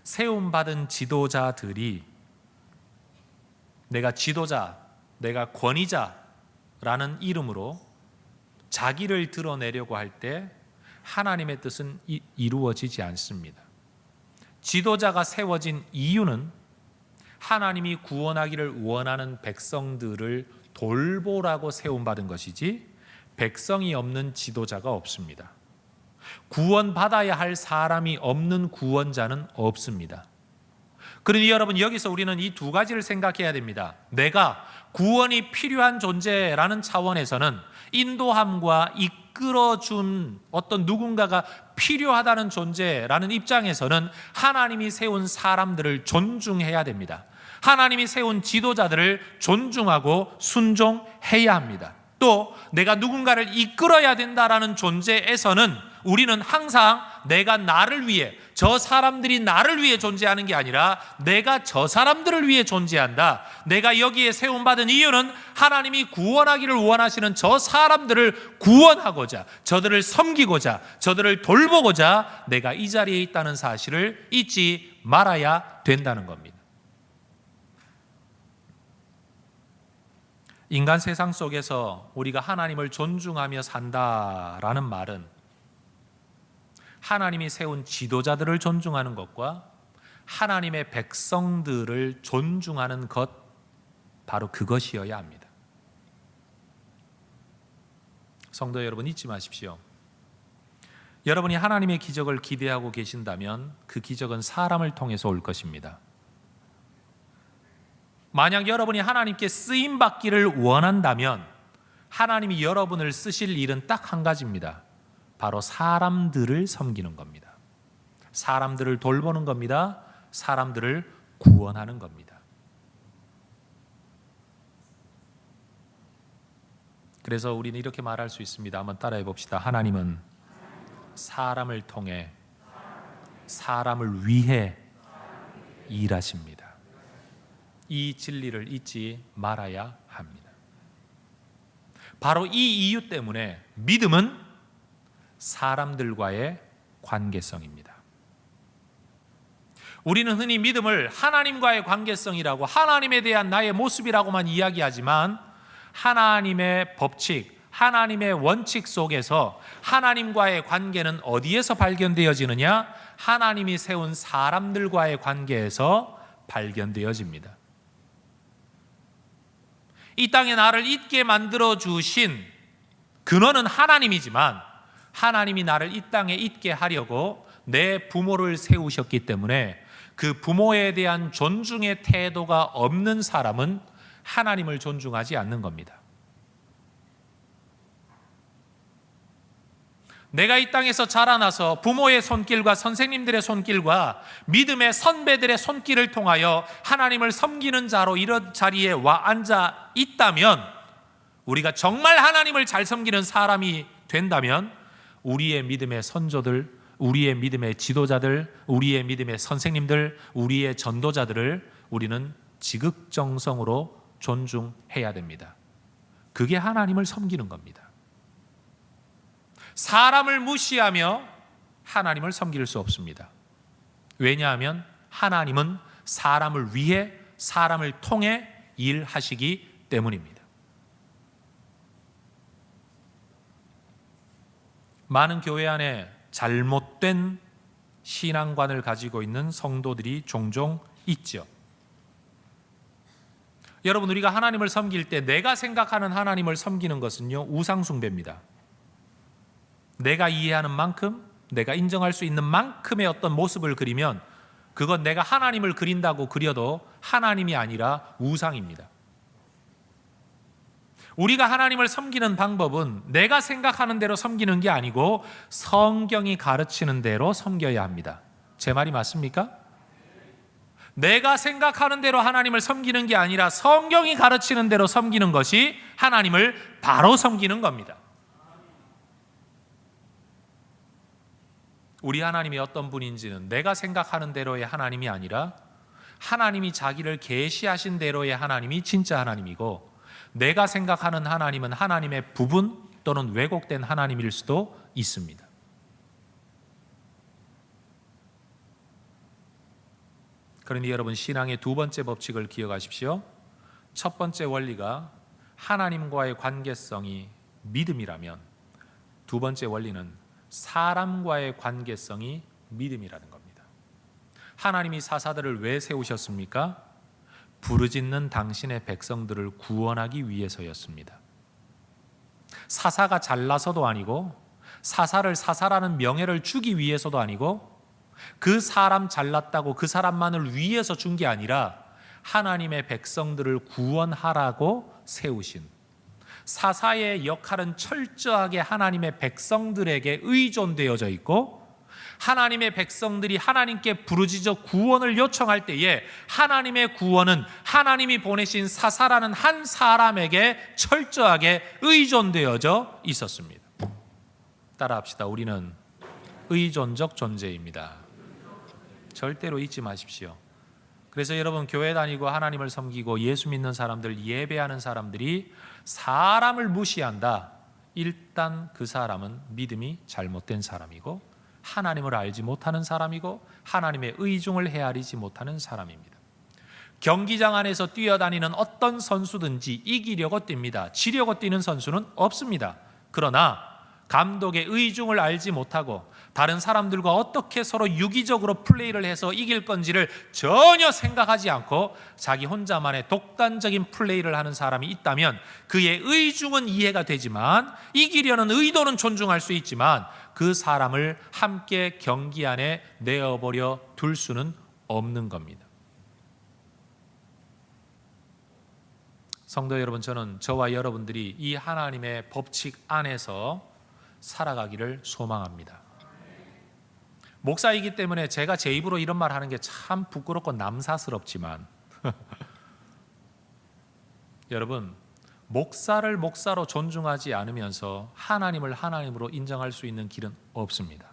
세움받은 지도자들이 내가 지도자, 내가 권위자라는 이름으로 자기를 드러내려고 할 때 하나님의 뜻은 이루어지지 않습니다. 지도자가 세워진 이유는 하나님이 구원하기를 원하는 백성들을 돌보라고 세움받은 것이지 백성이 없는 지도자가 없습니다. 구원받아야 할 사람이 없는 구원자는 없습니다. 그러니 여러분, 여기서 우리는 이 두 가지를 생각해야 됩니다. 내가 구원이 필요한 존재라는 차원에서는 인도함과 이끌어준 어떤 누군가가 필요하다는 존재라는 입장에서는 하나님이 세운 사람들을 존중해야 됩니다. 하나님이 세운 지도자들을 존중하고 순종해야 합니다. 또 내가 누군가를 이끌어야 된다라는 존재에서는 우리는 항상 내가 나를 위해, 저 사람들이 나를 위해 존재하는 게 아니라 내가 저 사람들을 위해 존재한다. 내가 여기에 세움받은 이유는 하나님이 구원하기를 원하시는 저 사람들을 구원하고자, 저들을 섬기고자, 저들을 돌보고자 내가 이 자리에 있다는 사실을 잊지 말아야 된다는 겁니다. 인간 세상 속에서 우리가 하나님을 존중하며 산다라는 말은 하나님이 세운 지도자들을 존중하는 것과 하나님의 백성들을 존중하는 것, 바로 그것이어야 합니다. 성도 여러분, 잊지 마십시오. 여러분이 하나님의 기적을 기대하고 계신다면 그 기적은 사람을 통해서 올 것입니다. 만약 여러분이 하나님께 쓰임받기를 원한다면 하나님이 여러분을 쓰실 일은 딱 한 가지입니다. 바로 사람들을 섬기는 겁니다. 사람들을 돌보는 겁니다. 사람들을 구원하는 겁니다. 그래서 우리는 이렇게 말할 수 있습니다. 한번 따라해 봅시다. 하나님은 사람을 통해, 사람을 위해 일하십니다. 이 진리를 잊지 말아야 합니다. 바로 이 이유 때문에 믿음은 사람들과의 관계성입니다. 우리는 흔히 믿음을 하나님과의 관계성이라고, 하나님에 대한 나의 모습이라고만 이야기하지만 하나님의 법칙, 하나님의 원칙 속에서 하나님과의 관계는 어디에서 발견되어지느냐? 하나님이 세운 사람들과의 관계에서 발견되어집니다. 이 땅에 나를 있게 만들어 주신 근원은 하나님이지만 하나님이 나를 이 땅에 있게 하려고 내 부모를 세우셨기 때문에 그 부모에 대한 존중의 태도가 없는 사람은 하나님을 존중하지 않는 겁니다. 내가 이 땅에서 자라나서 부모의 손길과 선생님들의 손길과 믿음의 선배들의 손길을 통하여 하나님을 섬기는 자로 이런 자리에 와 앉아 있다면, 우리가 정말 하나님을 잘 섬기는 사람이 된다면 우리의 믿음의 선조들, 우리의 믿음의 지도자들, 우리의 믿음의 선생님들, 우리의 전도자들을 우리는 지극정성으로 존중해야 됩니다. 그게 하나님을 섬기는 겁니다. 사람을 무시하며 하나님을 섬길 수 없습니다. 왜냐하면 하나님은 사람을 위해, 사람을 통해 일하시기 때문입니다. 많은 교회 안에 잘못된 신앙관을 가지고 있는 성도들이 종종 있죠. 여러분, 우리가 하나님을 섬길 때 내가 생각하는 하나님을 섬기는 것은요, 우상숭배입니다. 내가 이해하는 만큼, 내가 인정할 수 있는 만큼의 어떤 모습을 그리면 그건 내가 하나님을 그린다고 그려도 하나님이 아니라 우상입니다. 우리가 하나님을 섬기는 방법은 내가 생각하는 대로 섬기는 게 아니고 성경이 가르치는 대로 섬겨야 합니다. 제 말이 맞습니까? 내가 생각하는 대로 하나님을 섬기는 게 아니라 성경이 가르치는 대로 섬기는 것이 하나님을 바로 섬기는 겁니다. 우리 하나님이 어떤 분인지는 내가 생각하는 대로의 하나님이 아니라 하나님이 자기를 계시하신 대로의 하나님이 진짜 하나님이고, 내가 생각하는 하나님은 하나님의 부분 또는 왜곡된 하나님일 수도 있습니다. 그러니 여러분, 신앙의 두 번째 법칙을 기억하십시오. 첫 번째 원리가 하나님과의 관계성이 믿음이라면, 두 번째 원리는 사람과의 관계성이 믿음이라는 겁니다. 하나님이 사사들을 왜 세우셨습니까? 부르짖는 당신의 백성들을 구원하기 위해서였습니다. 사사가 잘나서도 아니고, 사사를 사사라는 명예를 주기 위해서도 아니고, 그 사람 잘났다고 그 사람만을 위해서 준 게 아니라 하나님의 백성들을 구원하라고 세우신, 사사의 역할은 철저하게 하나님의 백성들에게 의존되어져 있고, 하나님의 백성들이 하나님께 부르짖어 구원을 요청할 때에 하나님의 구원은 하나님이 보내신 사사라는 한 사람에게 철저하게 의존되어져 있었습니다. 따라합시다. 우리는 의존적 존재입니다. 절대로 잊지 마십시오. 그래서 여러분, 교회 다니고 하나님을 섬기고 예수 믿는 사람들, 예배하는 사람들이 사람을 무시한다. 일단 그 사람은 믿음이 잘못된 사람이고, 하나님을 알지 못하는 사람이고, 하나님의 의중을 헤아리지 못하는 사람입니다. 경기장 안에서 뛰어다니는 어떤 선수든지 이기려고 뜁니다. 지려고 뛰는 선수는 없습니다. 그러나 감독의 의중을 알지 못하고 다른 사람들과 어떻게 서로 유기적으로 플레이를 해서 이길 건지를 전혀 생각하지 않고 자기 혼자만의 독단적인 플레이를 하는 사람이 있다면 그의 의중은 이해가 되지만, 이기려는 의도는 존중할 수 있지만 그 사람을 함께 경기 안에 내어버려 둘 수는 없는 겁니다. 성도 여러분, 저는 저와 여러분들이 이 하나님의 법칙 안에서 살아가기를 소망합니다. 목사이기 때문에 제가 제 입으로 이런 말 하는 게 참 부끄럽고 남사스럽지만 여러분, 목사를 목사로 존중하지 않으면서 하나님을 하나님으로 인정할 수 있는 길은 없습니다.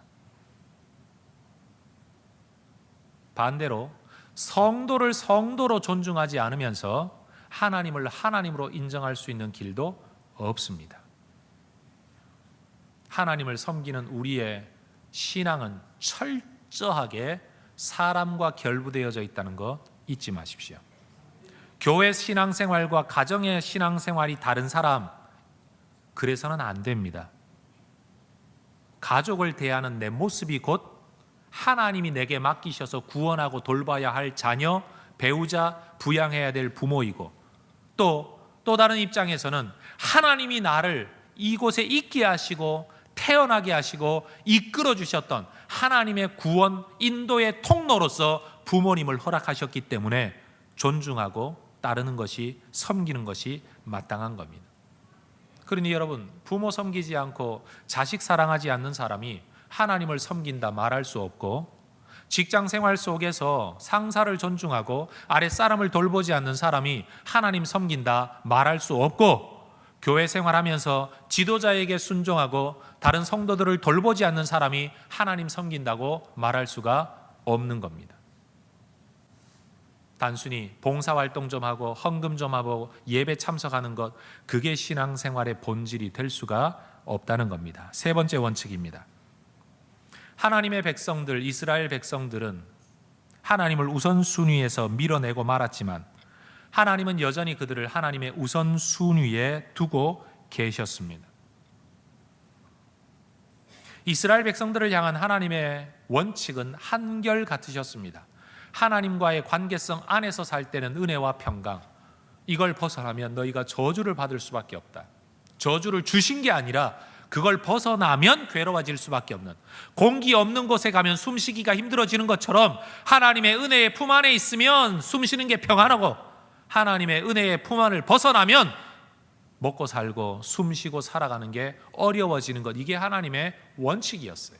반대로 성도를 성도로 존중하지 않으면서 하나님을 하나님으로 인정할 수 있는 길도 없습니다. 하나님을 섬기는 우리의 신앙은 철저하게 사람과 결부되어져 있다는 거 잊지 마십시오. 교회 신앙생활과 가정의 신앙생활이 다른 사람, 그래서는 안 됩니다. 가족을 대하는 내 모습이 곧 하나님이 내게 맡기셔서 구원하고 돌봐야 할 자녀, 배우자, 부양해야 될 부모이고, 또 다른 입장에서는 하나님이 나를 이곳에 있게 하시고 태어나게 하시고 이끌어 주셨던 하나님의 구원 인도의 통로로서 부모님을 허락하셨기 때문에 존중하고 따르는 것이, 섬기는 것이 마땅한 겁니다. 그러니 여러분, 부모 섬기지 않고 자식 사랑하지 않는 사람이 하나님을 섬긴다 말할 수 없고, 직장 생활 속에서 상사를 존중하고 아랫사람을 돌보지 않는 사람이 하나님 섬긴다 말할 수 없고, 교회 생활하면서 지도자에게 순종하고 다른 성도들을 돌보지 않는 사람이 하나님 섬긴다고 말할 수가 없는 겁니다. 단순히 봉사활동 좀 하고 헌금 좀 하고 예배 참석하는 것, 그게 신앙생활의 본질이 될 수가 없다는 겁니다. 세 번째 원칙입니다. 하나님의 백성들, 이스라엘 백성들은 하나님을 우선순위에서 밀어내고 말았지만 하나님은 여전히 그들을 하나님의 우선순위에 두고 계셨습니다. 이스라엘 백성들을 향한 하나님의 원칙은 한결같으셨습니다. 하나님과의 관계성 안에서 살 때는 은혜와 평강, 이걸 벗어나면 너희가 저주를 받을 수밖에 없다. 저주를 주신 게 아니라 그걸 벗어나면 괴로워질 수밖에 없는, 공기 없는 곳에 가면 숨쉬기가 힘들어지는 것처럼 하나님의 은혜의 품 안에 있으면 숨쉬는 게 평안하고, 하나님의 은혜의 품 안을 벗어나면 먹고 살고 숨쉬고 살아가는 게 어려워지는 것, 이게 하나님의 원칙이었어요.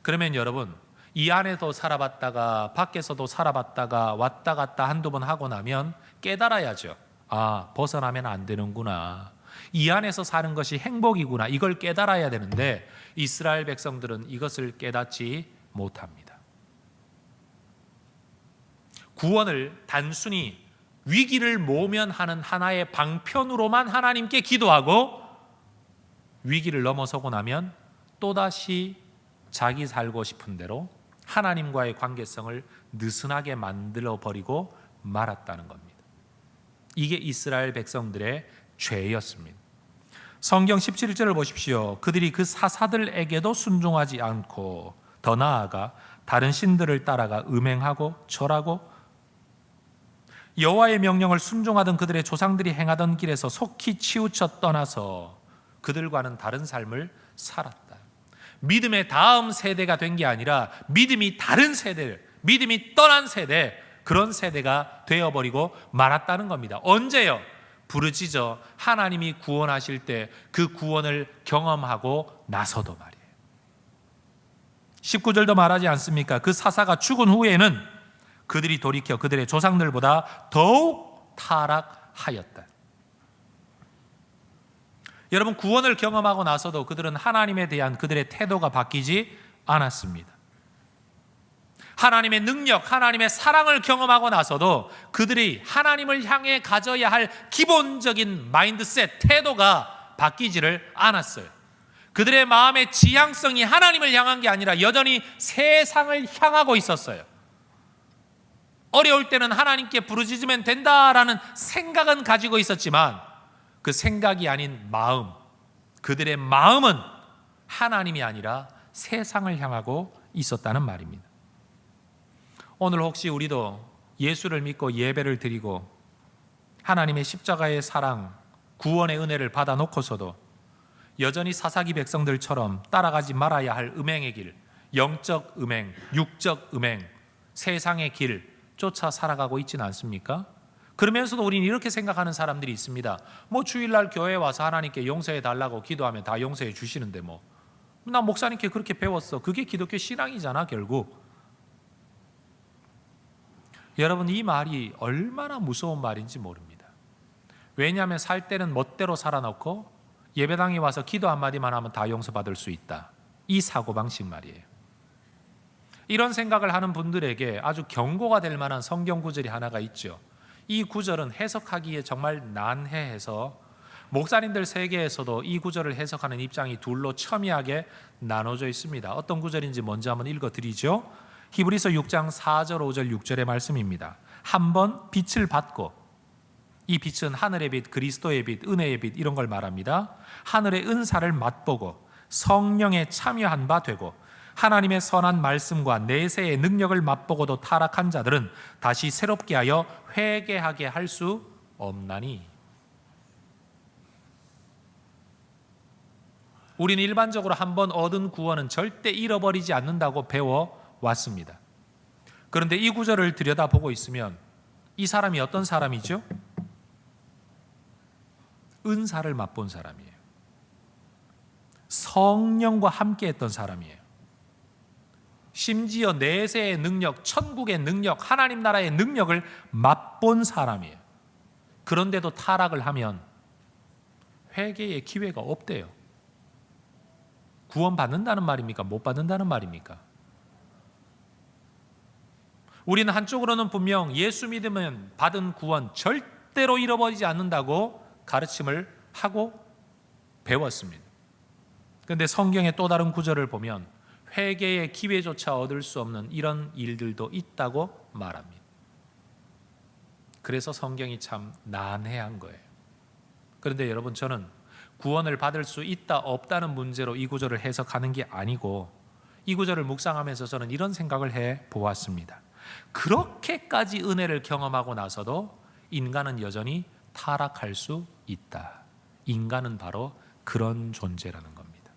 그러면 여러분, 이 안에도 살아봤다가 밖에서도 살아봤다가 왔다 갔다 한두 번 하고 나면 깨달아야죠. 아, 벗어나면 안 되는구나. 이 안에서 사는 것이 행복이구나. 이걸 깨달아야 되는데 이스라엘 백성들은 이것을 깨닫지 못합니다. 구원을 단순히 위기를 모면하는 하나의 방편으로만 하나님께 기도하고, 위기를 넘어서고 나면 또다시 자기 살고 싶은 대로 하나님과의 관계성을 느슨하게 만들어버리고 말았다는 겁니다. 이게 이스라엘 백성들의 죄였습니다. 성경 17절을 보십시오. 그들이 그 사사들에게도 순종하지 않고 더 나아가 다른 신들을 따라가 음행하고 절하고, 여호와의 명령을 순종하던 그들의 조상들이 행하던 길에서 속히 치우쳐 떠나서 그들과는 다른 삶을 살았다. 믿음의 다음 세대가 된 게 아니라 믿음이 다른 세대, 믿음이 떠난 세대, 그런 세대가 되어버리고 말았다는 겁니다. 언제요? 부르짖어 하나님이 구원하실 때 그 구원을 경험하고 나서도 말이에요. 19절도 말하지 않습니까? 그 사사가 죽은 후에는 그들이 돌이켜 그들의 조상들보다 더욱 타락하였다. 여러분, 구원을 경험하고 나서도 그들은 하나님에 대한 그들의 태도가 바뀌지 않았습니다. 하나님의 능력, 하나님의 사랑을 경험하고 나서도 그들이 하나님을 향해 가져야 할 기본적인 마인드셋, 태도가 바뀌지를 않았어요. 그들의 마음의 지향성이 하나님을 향한 게 아니라 여전히 세상을 향하고 있었어요. 어려울 때는 하나님께 부르짖으면 된다라는 생각은 가지고 있었지만 그 생각이 아닌 마음, 그들의 마음은 하나님이 아니라 세상을 향하고 있었다는 말입니다. 오늘 혹시 우리도 예수를 믿고 예배를 드리고 하나님의 십자가의 사랑, 구원의 은혜를 받아놓고서도 여전히 사사기 백성들처럼 따라가지 말아야 할 음행의 길, 영적 음행, 육적 음행, 세상의 길 쫓아 살아가고 있지는 않습니까? 그러면서도 우리는 이렇게 생각하는 사람들이 있습니다. 뭐 주일날 교회에 와서 하나님께 용서해 달라고 기도하면 다 용서해 주시는데 나 목사님께 그렇게 배웠어. 그게 기독교 신앙이잖아 결국. 여러분, 이 말이 얼마나 무서운 말인지 모릅니다. 왜냐하면 살 때는 멋대로 살아놓고 예배당에 와서 기도 한마디만 하면 다 용서받을 수 있다. 이 사고방식 말이에요. 이런 생각을 하는 분들에게 아주 경고가 될 만한 성경 구절이 하나가 있죠. 이 구절은 해석하기에 정말 난해해서 목사님들 세계에서도 이 구절을 해석하는 입장이 둘로 첨예하게 나눠져 있습니다. 어떤 구절인지 먼저 한번 읽어드리죠. 히브리서 6장 4절 5절 6절의 말씀입니다. 한번 빛을 받고, 이 빛은 하늘의 빛, 그리스도의 빛, 은혜의 빛 이런 걸 말합니다. 하늘의 은사를 맛보고 성령에 참여한 바 되고 하나님의 선한 말씀과 내세의 능력을 맛보고도 타락한 자들은 다시 새롭게 하여 회개하게 할 수 없나니. 우리는 일반적으로 한번 얻은 구원은 절대 잃어버리지 않는다고 배워왔습니다. 그런데 이 구절을 들여다보고 있으면 이 사람이 어떤 사람이죠? 은사를 맛본 사람이에요. 성령과 함께 했던 사람이에요. 심지어 내세의 능력, 천국의 능력, 하나님 나라의 능력을 맛본 사람이에요. 그런데도 타락을 하면 회개의 기회가 없대요. 구원 받는다는 말입니까? 못 받는다는 말입니까? 우리는 한쪽으로는 분명 예수 믿으면 받은 구원 절대로 잃어버리지 않는다고 가르침을 하고 배웠습니다. 그런데 성경의 또 다른 구절을 보면 회개의 기회조차 얻을 수 없는 이런 일들도 있다고 말합니다. 그래서 성경이 참 난해한 거예요. 그런데 여러분, 저는 구원을 받을 수 있다 없다는 문제로 이 구절을 해석하는 게 아니고, 이 구절을 묵상하면서 저는 이런 생각을 해 보았습니다. 그렇게까지 은혜를 경험하고 나서도 인간은 여전히 타락할 수 있다. 인간은 바로 그런 존재라는 겁니다.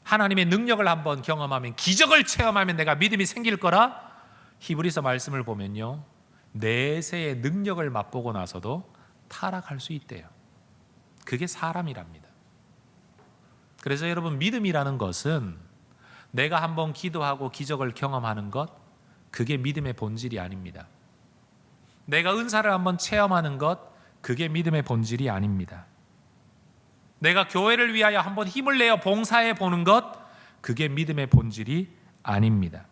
하나님의 능력을 한번 경험하면, 기적을 체험하면 내가 믿음이 생길 거라? 히브리서 말씀을 보면요, 내세의 능력을 맛보고 나서도 타락할 수 있대요. 그게 사람이랍니다. 그래서 여러분, 믿음이라는 것은 내가 한번 기도하고 기적을 경험하는 것, 그게 믿음의 본질이 아닙니다. 내가 은사를 한번 체험하는 것, 그게 믿음의 본질이 아닙니다. 내가 교회를 위하여 한번 힘을 내어 봉사해 보는 것, 그게 믿음의 본질이 아닙니다.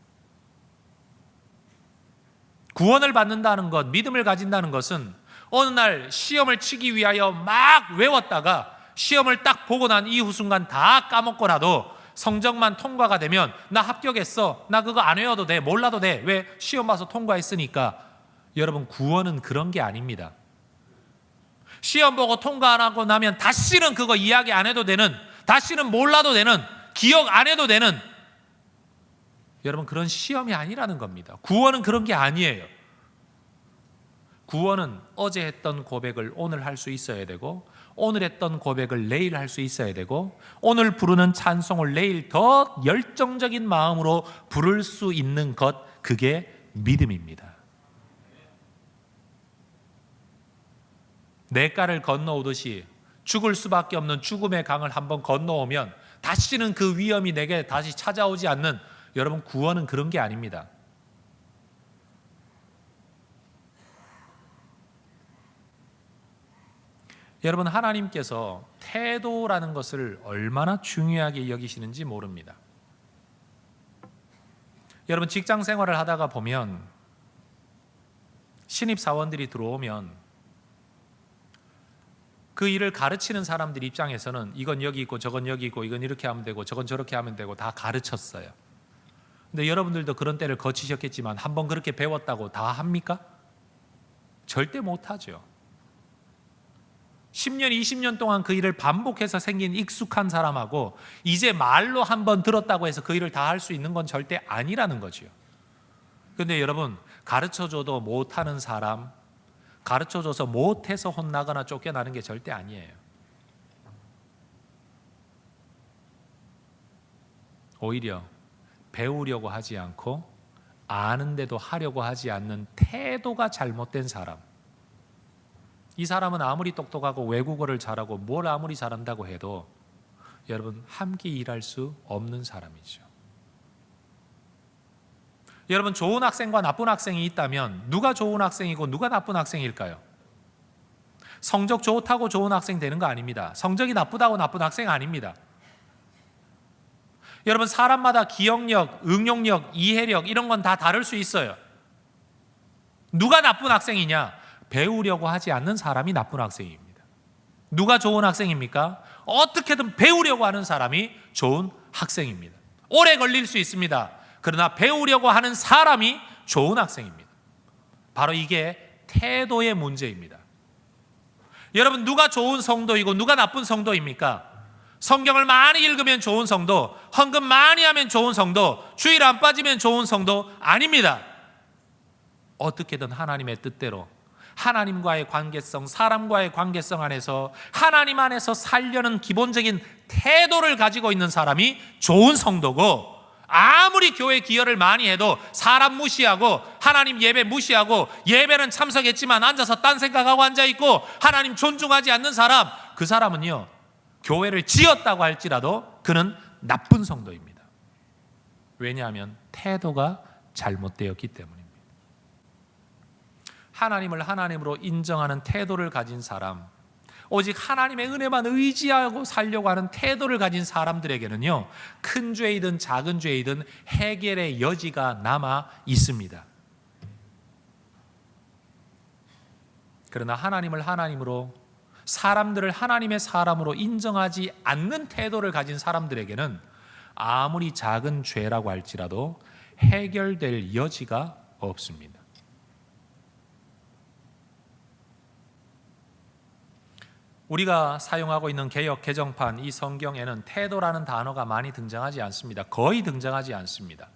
구원을 받는다는 것, 믿음을 가진다는 것은 어느 날 시험을 치기 위하여 막 외웠다가 시험을 딱 보고 난 이후 순간 다 까먹고라도 성적만 통과가 되면 나 합격했어, 나 그거 안 외워도 돼, 몰라도 돼, 왜? 시험 봐서 통과했으니까. 여러분, 구원은 그런 게 아닙니다. 시험 보고 통과 안 하고 나면 다시는 그거 이야기 안 해도 되는, 다시는 몰라도 되는, 기억 안 해도 되는, 여러분, 그런 시험이 아니라는 겁니다. 구원은 그런 게 아니에요. 구원은 어제 했던 고백을 오늘 할 수 있어야 되고, 오늘 했던 고백을 내일 할 수 있어야 되고, 오늘 부르는 찬송을 내일 더 열정적인 마음으로 부를 수 있는 것, 그게 믿음입니다. 냇가를 건너오듯이 죽을 수밖에 없는 죽음의 강을 한번 건너오면 다시는 그 위험이 내게 다시 찾아오지 않는, 여러분, 구원은 그런 게 아닙니다. 여러분, 하나님께서 태도라는 것을 얼마나 중요하게 여기시는지 모릅니다. 여러분, 직장 생활을 하다가 보면 신입사원들이 들어오면 그 일을 가르치는 사람들 입장에서는 이건 여기 있고 저건 여기 있고 이건 이렇게 하면 되고 저건 저렇게 하면 되고 다 가르쳤어요. 근데 여러분들도 그런 때를 거치셨겠지만 한번 그렇게 배웠다고 다 합니까? 절대 못하죠. 10년, 20년 동안 그 일을 반복해서 생긴 익숙한 사람하고 이제 말로 한번 들었다고 해서 그 일을 다 할 수 있는 건 절대 아니라는 거죠. 그런데 여러분, 가르쳐줘도 못하는 사람, 가르쳐줘서 못해서 혼나거나 쫓겨나는 게 절대 아니에요. 오히려 배우려고 하지 않고 아는데도 하려고 하지 않는 태도가 잘못된 사람, 이 사람은 아무리 똑똑하고 외국어를 잘하고 뭘 아무리 잘한다고 해도 여러분, 함께 일할 수 없는 사람이죠. 여러분, 좋은 학생과 나쁜 학생이 있다면 누가 좋은 학생이고 누가 나쁜 학생일까요? 성적 좋다고 좋은 학생 되는 거 아닙니다. 성적이 나쁘다고 나쁜 학생 아닙니다. 여러분, 사람마다 기억력, 응용력, 이해력 이런 건 다 다를 수 있어요. 누가 나쁜 학생이냐? 배우려고 하지 않는 사람이 나쁜 학생입니다. 누가 좋은 학생입니까? 어떻게든 배우려고 하는 사람이 좋은 학생입니다. 오래 걸릴 수 있습니다. 그러나 배우려고 하는 사람이 좋은 학생입니다. 바로 이게 태도의 문제입니다. 여러분, 누가 좋은 성도이고 누가 나쁜 성도입니까? 성경을 많이 읽으면 좋은 성도, 헌금 많이 하면 좋은 성도, 주일 안 빠지면 좋은 성도 아닙니다. 어떻게든 하나님의 뜻대로 하나님과의 관계성, 사람과의 관계성 안에서 하나님 안에서 살려는 기본적인 태도를 가지고 있는 사람이 좋은 성도고, 아무리 교회 기여를 많이 해도 사람 무시하고 하나님 예배 무시하고 예배는 참석했지만 앉아서 딴 생각하고 앉아있고 하나님 존중하지 않는 사람, 그 사람은요, 교회를 지었다고 할지라도 그는 나쁜 성도입니다. 왜냐하면 태도가 잘못되었기 때문입니다. 하나님을 하나님으로 인정하는 태도를 가진 사람, 오직 하나님의 은혜만 의지하고 살려고 하는 태도를 가진 사람들에게는요, 큰 죄이든 작은 죄이든 해결의 여지가 남아 있습니다. 그러나 하나님을 하나님으로, 사람들을 하나님의 사람으로 인정하지 않는 태도를 가진 사람들에게는 아무리 작은 죄라고 할지라도 해결될 여지가 없습니다. 우리가 사용하고 있는 개역 개정판 이 성경에는 태도라는 단어가 많이 등장하지 않습니다. 거의 등장하지 않습니다.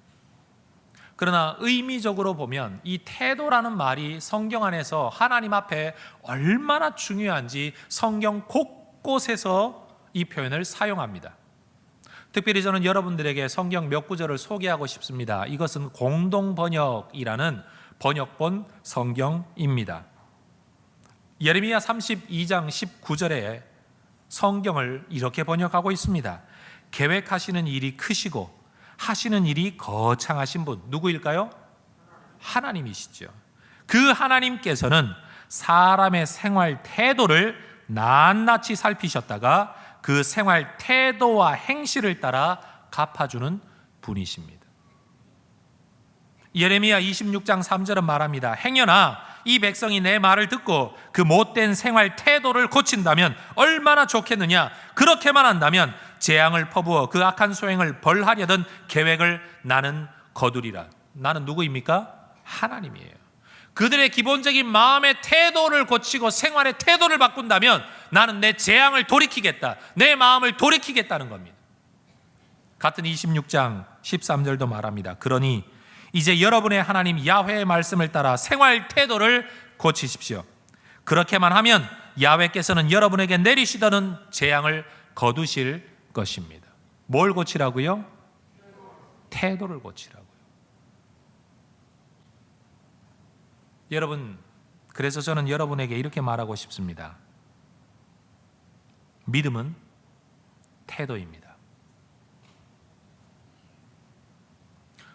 그러나 의미적으로 보면 이 태도라는 말이 성경 안에서 하나님 앞에 얼마나 중요한지 성경 곳곳에서 이 표현을 사용합니다. 특별히 저는 여러분들에게 성경 몇 구절을 소개하고 싶습니다. 이것은 공동번역이라는 번역본 성경입니다. 예레미야 32장 19절에 성경을 이렇게 번역하고 있습니다. 계획하시는 일이 크시고 하시는 일이 거창하신 분 누구일까요? 하나님이시죠. 그 하나님께서는 사람의 생활 태도를 낱낱이 살피셨다가 그 생활 태도와 행실을 따라 갚아주는 분이십니다. 예레미야 26장 3절은 말합니다. 행여나 이 백성이 내 말을 듣고 그 못된 생활 태도를 고친다면 얼마나 좋겠느냐. 그렇게만 한다면 재앙을 퍼부어 그 악한 소행을 벌하려던 계획을 나는 거두리라. 나는 누구입니까? 하나님이에요. 그들의 기본적인 마음의 태도를 고치고 생활의 태도를 바꾼다면 나는 내 재앙을 돌이키겠다. 내 마음을 돌이키겠다는 겁니다. 같은 26장 13절도 말합니다. 그러니 이제 여러분의 하나님 야훼의 말씀을 따라 생활 태도를 고치십시오. 그렇게만 하면 야훼께서는 여러분에게 내리시던 재앙을 거두실 것입니다. 뭘 고치라고요? 태도를 고치라고요. 여러분, 그래서 저는 여러분에게 이렇게 말하고 싶습니다. 믿음은 태도입니다.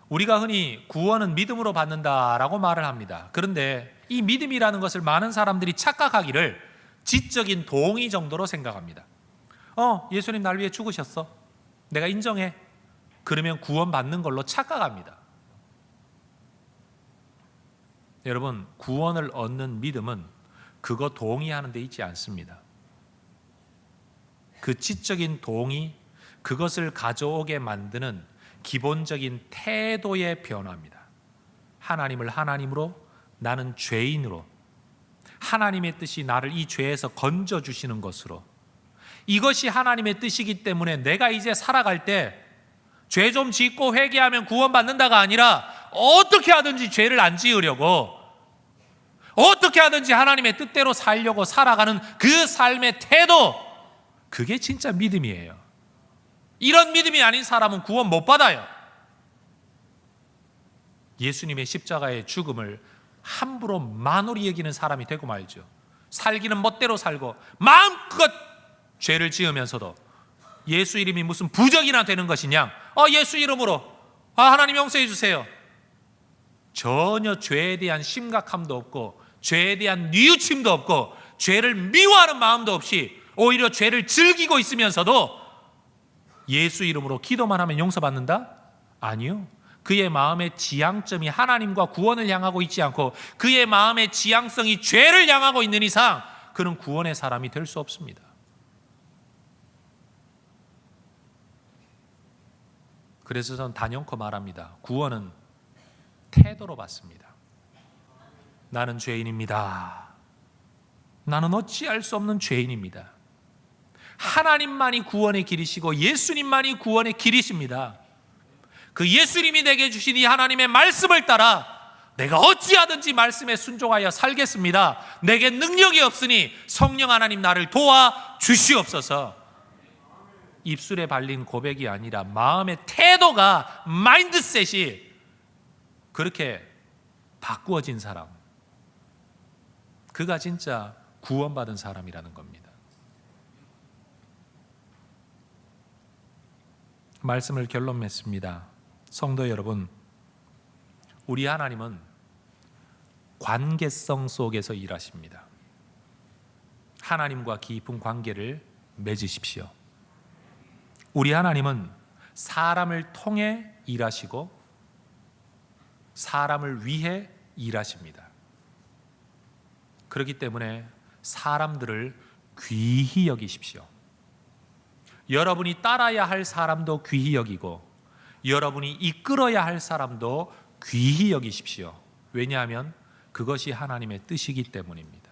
우리가 흔히 구원은 믿음으로 받는다라고 말을 합니다. 그런데 이 믿음이라는 것을 많은 사람들이 착각하기를 지적인 동의 정도로 생각합니다. 예수님 날 위해 죽으셨어. 내가 인정해. 그러면 구원 받는 걸로 착각합니다. 여러분, 구원을 얻는 믿음은 그거 동의하는 데 있지 않습니다. 그 지적인 동의, 그것을 가져오게 만드는 기본적인 태도의 변화입니다. 하나님을 하나님으로, 나는 죄인으로, 하나님의 뜻이 나를 이 죄에서 건져주시는 것으로, 이것이 하나님의 뜻이기 때문에 내가 이제 살아갈 때 죄 좀 짓고 회개하면 구원받는다가 아니라 어떻게 하든지 죄를 안 지으려고, 어떻게 하든지 하나님의 뜻대로 살려고 살아가는 그 삶의 태도, 그게 진짜 믿음이에요. 이런 믿음이 아닌 사람은 구원 못 받아요. 예수님의 십자가의 죽음을 함부로 만홀히 여기는 사람이 되고 말죠. 살기는 멋대로 살고 마음껏 죄를 지으면서도 예수 이름이 무슨 부적이나 되는 것이냐, 예수 이름으로 하나님 용서해 주세요. 전혀 죄에 대한 심각함도 없고 죄에 대한 뉘우침도 없고 죄를 미워하는 마음도 없이 오히려 죄를 즐기고 있으면서도 예수 이름으로 기도만 하면 용서받는다? 아니요. 그의 마음의 지향점이 하나님과 구원을 향하고 있지 않고 그의 마음의 지향성이 죄를 향하고 있는 이상 그는 구원의 사람이 될 수 없습니다. 그래서 저는 단연코 말합니다. 구원은 태도로 받습니다. 나는 죄인입니다. 나는 어찌할 수 없는 죄인입니다. 하나님만이 구원의 길이시고 예수님만이 구원의 길이십니다. 그 예수님이 내게 주신 이 하나님의 말씀을 따라 내가 어찌하든지 말씀에 순종하여 살겠습니다. 내게 능력이 없으니 성령 하나님 나를 도와 주시옵소서. 입술에 발린 고백이 아니라 마음의 태도가, 마인드셋이 그렇게 바꾸어진 사람, 그가 진짜 구원받은 사람이라는 겁니다. 말씀을 결론 맺습니다. 성도 여러분, 우리 하나님은 관계성 속에서 일하십니다. 하나님과 깊은 관계를 맺으십시오. 우리 하나님은 사람을 통해 일하시고 사람을 위해 일하십니다. 그렇기 때문에 사람들을 귀히 여기십시오. 여러분이 따라야 할 사람도 귀히 여기고 여러분이 이끌어야 할 사람도 귀히 여기십시오. 왜냐하면 그것이 하나님의 뜻이기 때문입니다.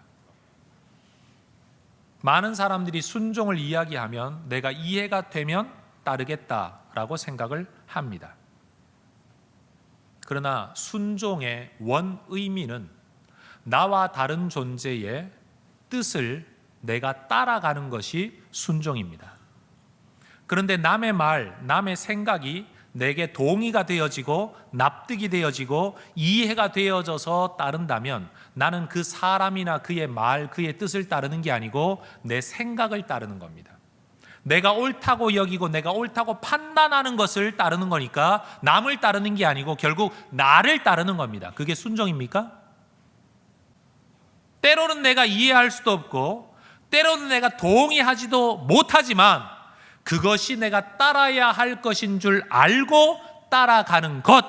많은 사람들이 순종을 이야기하면 내가 이해가 되면 따르겠다라고 생각을 합니다. 그러나 순종의 원 의미는 나와 다른 존재의 뜻을 내가 따라가는 것이 순종입니다. 그런데 남의 말, 남의 생각이 내게 동의가 되어지고 납득이 되어지고 이해가 되어져서 따른다면 나는 그 사람이나 그의 말, 그의 뜻을 따르는 게 아니고 내 생각을 따르는 겁니다. 내가 옳다고 여기고 내가 옳다고 판단하는 것을 따르는 거니까 남을 따르는 게 아니고 결국 나를 따르는 겁니다. 그게 순종입니까? 때로는 내가 이해할 수도 없고 때로는 내가 동의하지도 못하지만 그것이 내가 따라야 할 것인 줄 알고 따라가는 것,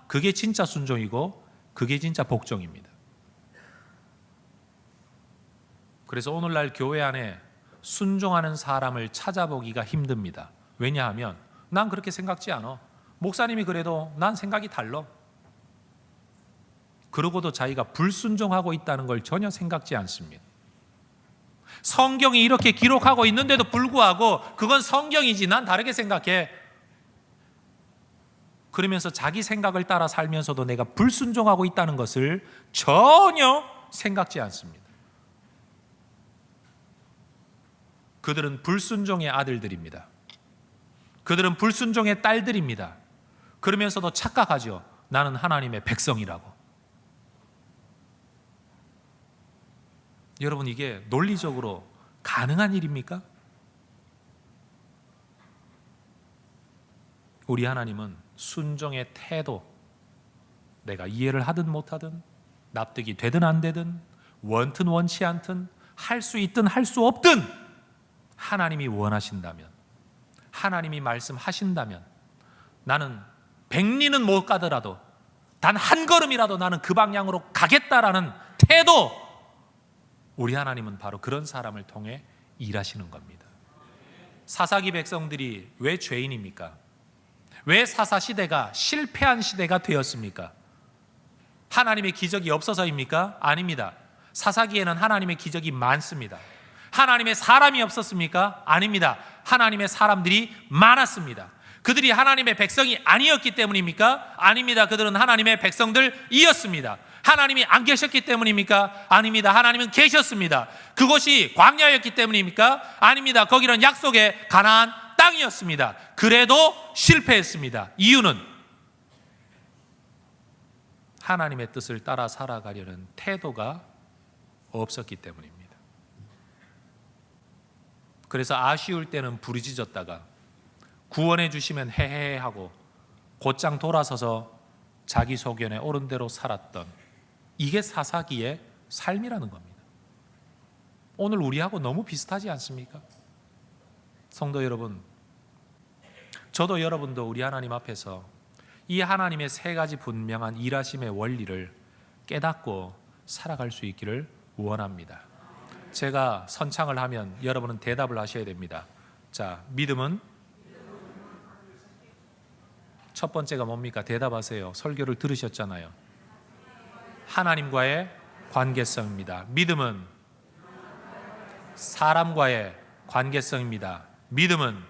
그게 진짜 순종이고 그게 진짜 복종입니다. 그래서 오늘날 교회 안에 순종하는 사람을 찾아보기가 힘듭니다. 왜냐하면 난 그렇게 생각지 않아. 목사님이 그래도 난 생각이 달라. 그러고도 자기가 불순종하고 있다는 걸 전혀 생각지 않습니다. 성경이 이렇게 기록하고 있는데도 불구하고 그건 성경이지 난 다르게 생각해. 그러면서 자기 생각을 따라 살면서도 내가 불순종하고 있다는 것을 전혀 생각지 않습니다. 그들은 불순종의 아들들입니다. 그들은 불순종의 딸들입니다. 그러면서도 착각하죠. 나는 하나님의 백성이라고. 여러분, 이게 논리적으로 가능한 일입니까? 우리 하나님은 순종의 태도, 내가 이해를 하든 못하든 납득이 되든 안 되든 원든 원치 않든 할 수 있든 할 수 없든 하나님이 원하신다면, 하나님이 말씀하신다면 나는 백리는 못 가더라도 단 한 걸음이라도 나는 그 방향으로 가겠다라는 태도, 우리 하나님은 바로 그런 사람을 통해 일하시는 겁니다. 사사기 백성들이 왜 죄인입니까? 왜 사사시대가 실패한 시대가 되었습니까? 하나님의 기적이 없어서입니까? 아닙니다. 사사기에는 하나님의 기적이 많습니다. 하나님의 사람이 없었습니까? 아닙니다. 하나님의 사람들이 많았습니다. 그들이 하나님의 백성이 아니었기 때문입니까? 아닙니다. 그들은 하나님의 백성들이었습니다. 하나님이 안 계셨기 때문입니까? 아닙니다. 하나님은 계셨습니다. 그곳이 광야였기 때문입니까? 아닙니다. 거기는 약속의 가나안 땅이었습니다. 그래도 실패했습니다. 이유는 하나님의 뜻을 따라 살아가려는 태도가 없었기 때문입니다. 그래서 아쉬울 때는 부르짖었다가 구원해 주시면 헤헤 하고 곧장 돌아서서 자기 소견에 옳은 대로 살았던, 이게 사사기의 삶이라는 겁니다. 오늘 우리하고 너무 비슷하지 않습니까? 성도 여러분, 저도 여러분도 우리 하나님 앞에서 이 하나님의 세 가지 분명한 일하심의 원리를 깨닫고 살아갈 수 있기를 원합니다. 제가 선창을 하면 여러분은 대답을 하셔야 됩니다. 자, 믿음은 첫 번째가 뭡니까? 대답하세요. 설교를 들으셨잖아요. 하나님과의 관계성입니다. 믿음은 사람과의 관계성입니다. 믿음은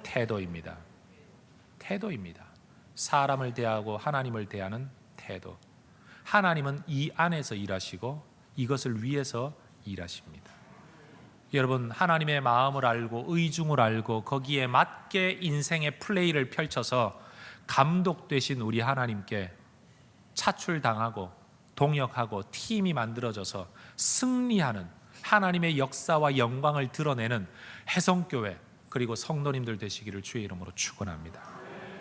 태도입니다. 태도입니다. 사람을 대하고 하나님을 대하는 태도. 하나님은 이 안에서 일하시고 이것을 위해서 일하십니다. 여러분, 하나님의 마음을 알고 의중을 알고 거기에 맞게 인생의 플레이를 펼쳐서 감독되신 우리 하나님께 차출당하고 동역하고 팀이 만들어져서 승리하는 하나님의 역사와 영광을 드러내는 해성교회 그리고 성도님들 되시기를 주의 이름으로 축원합니다.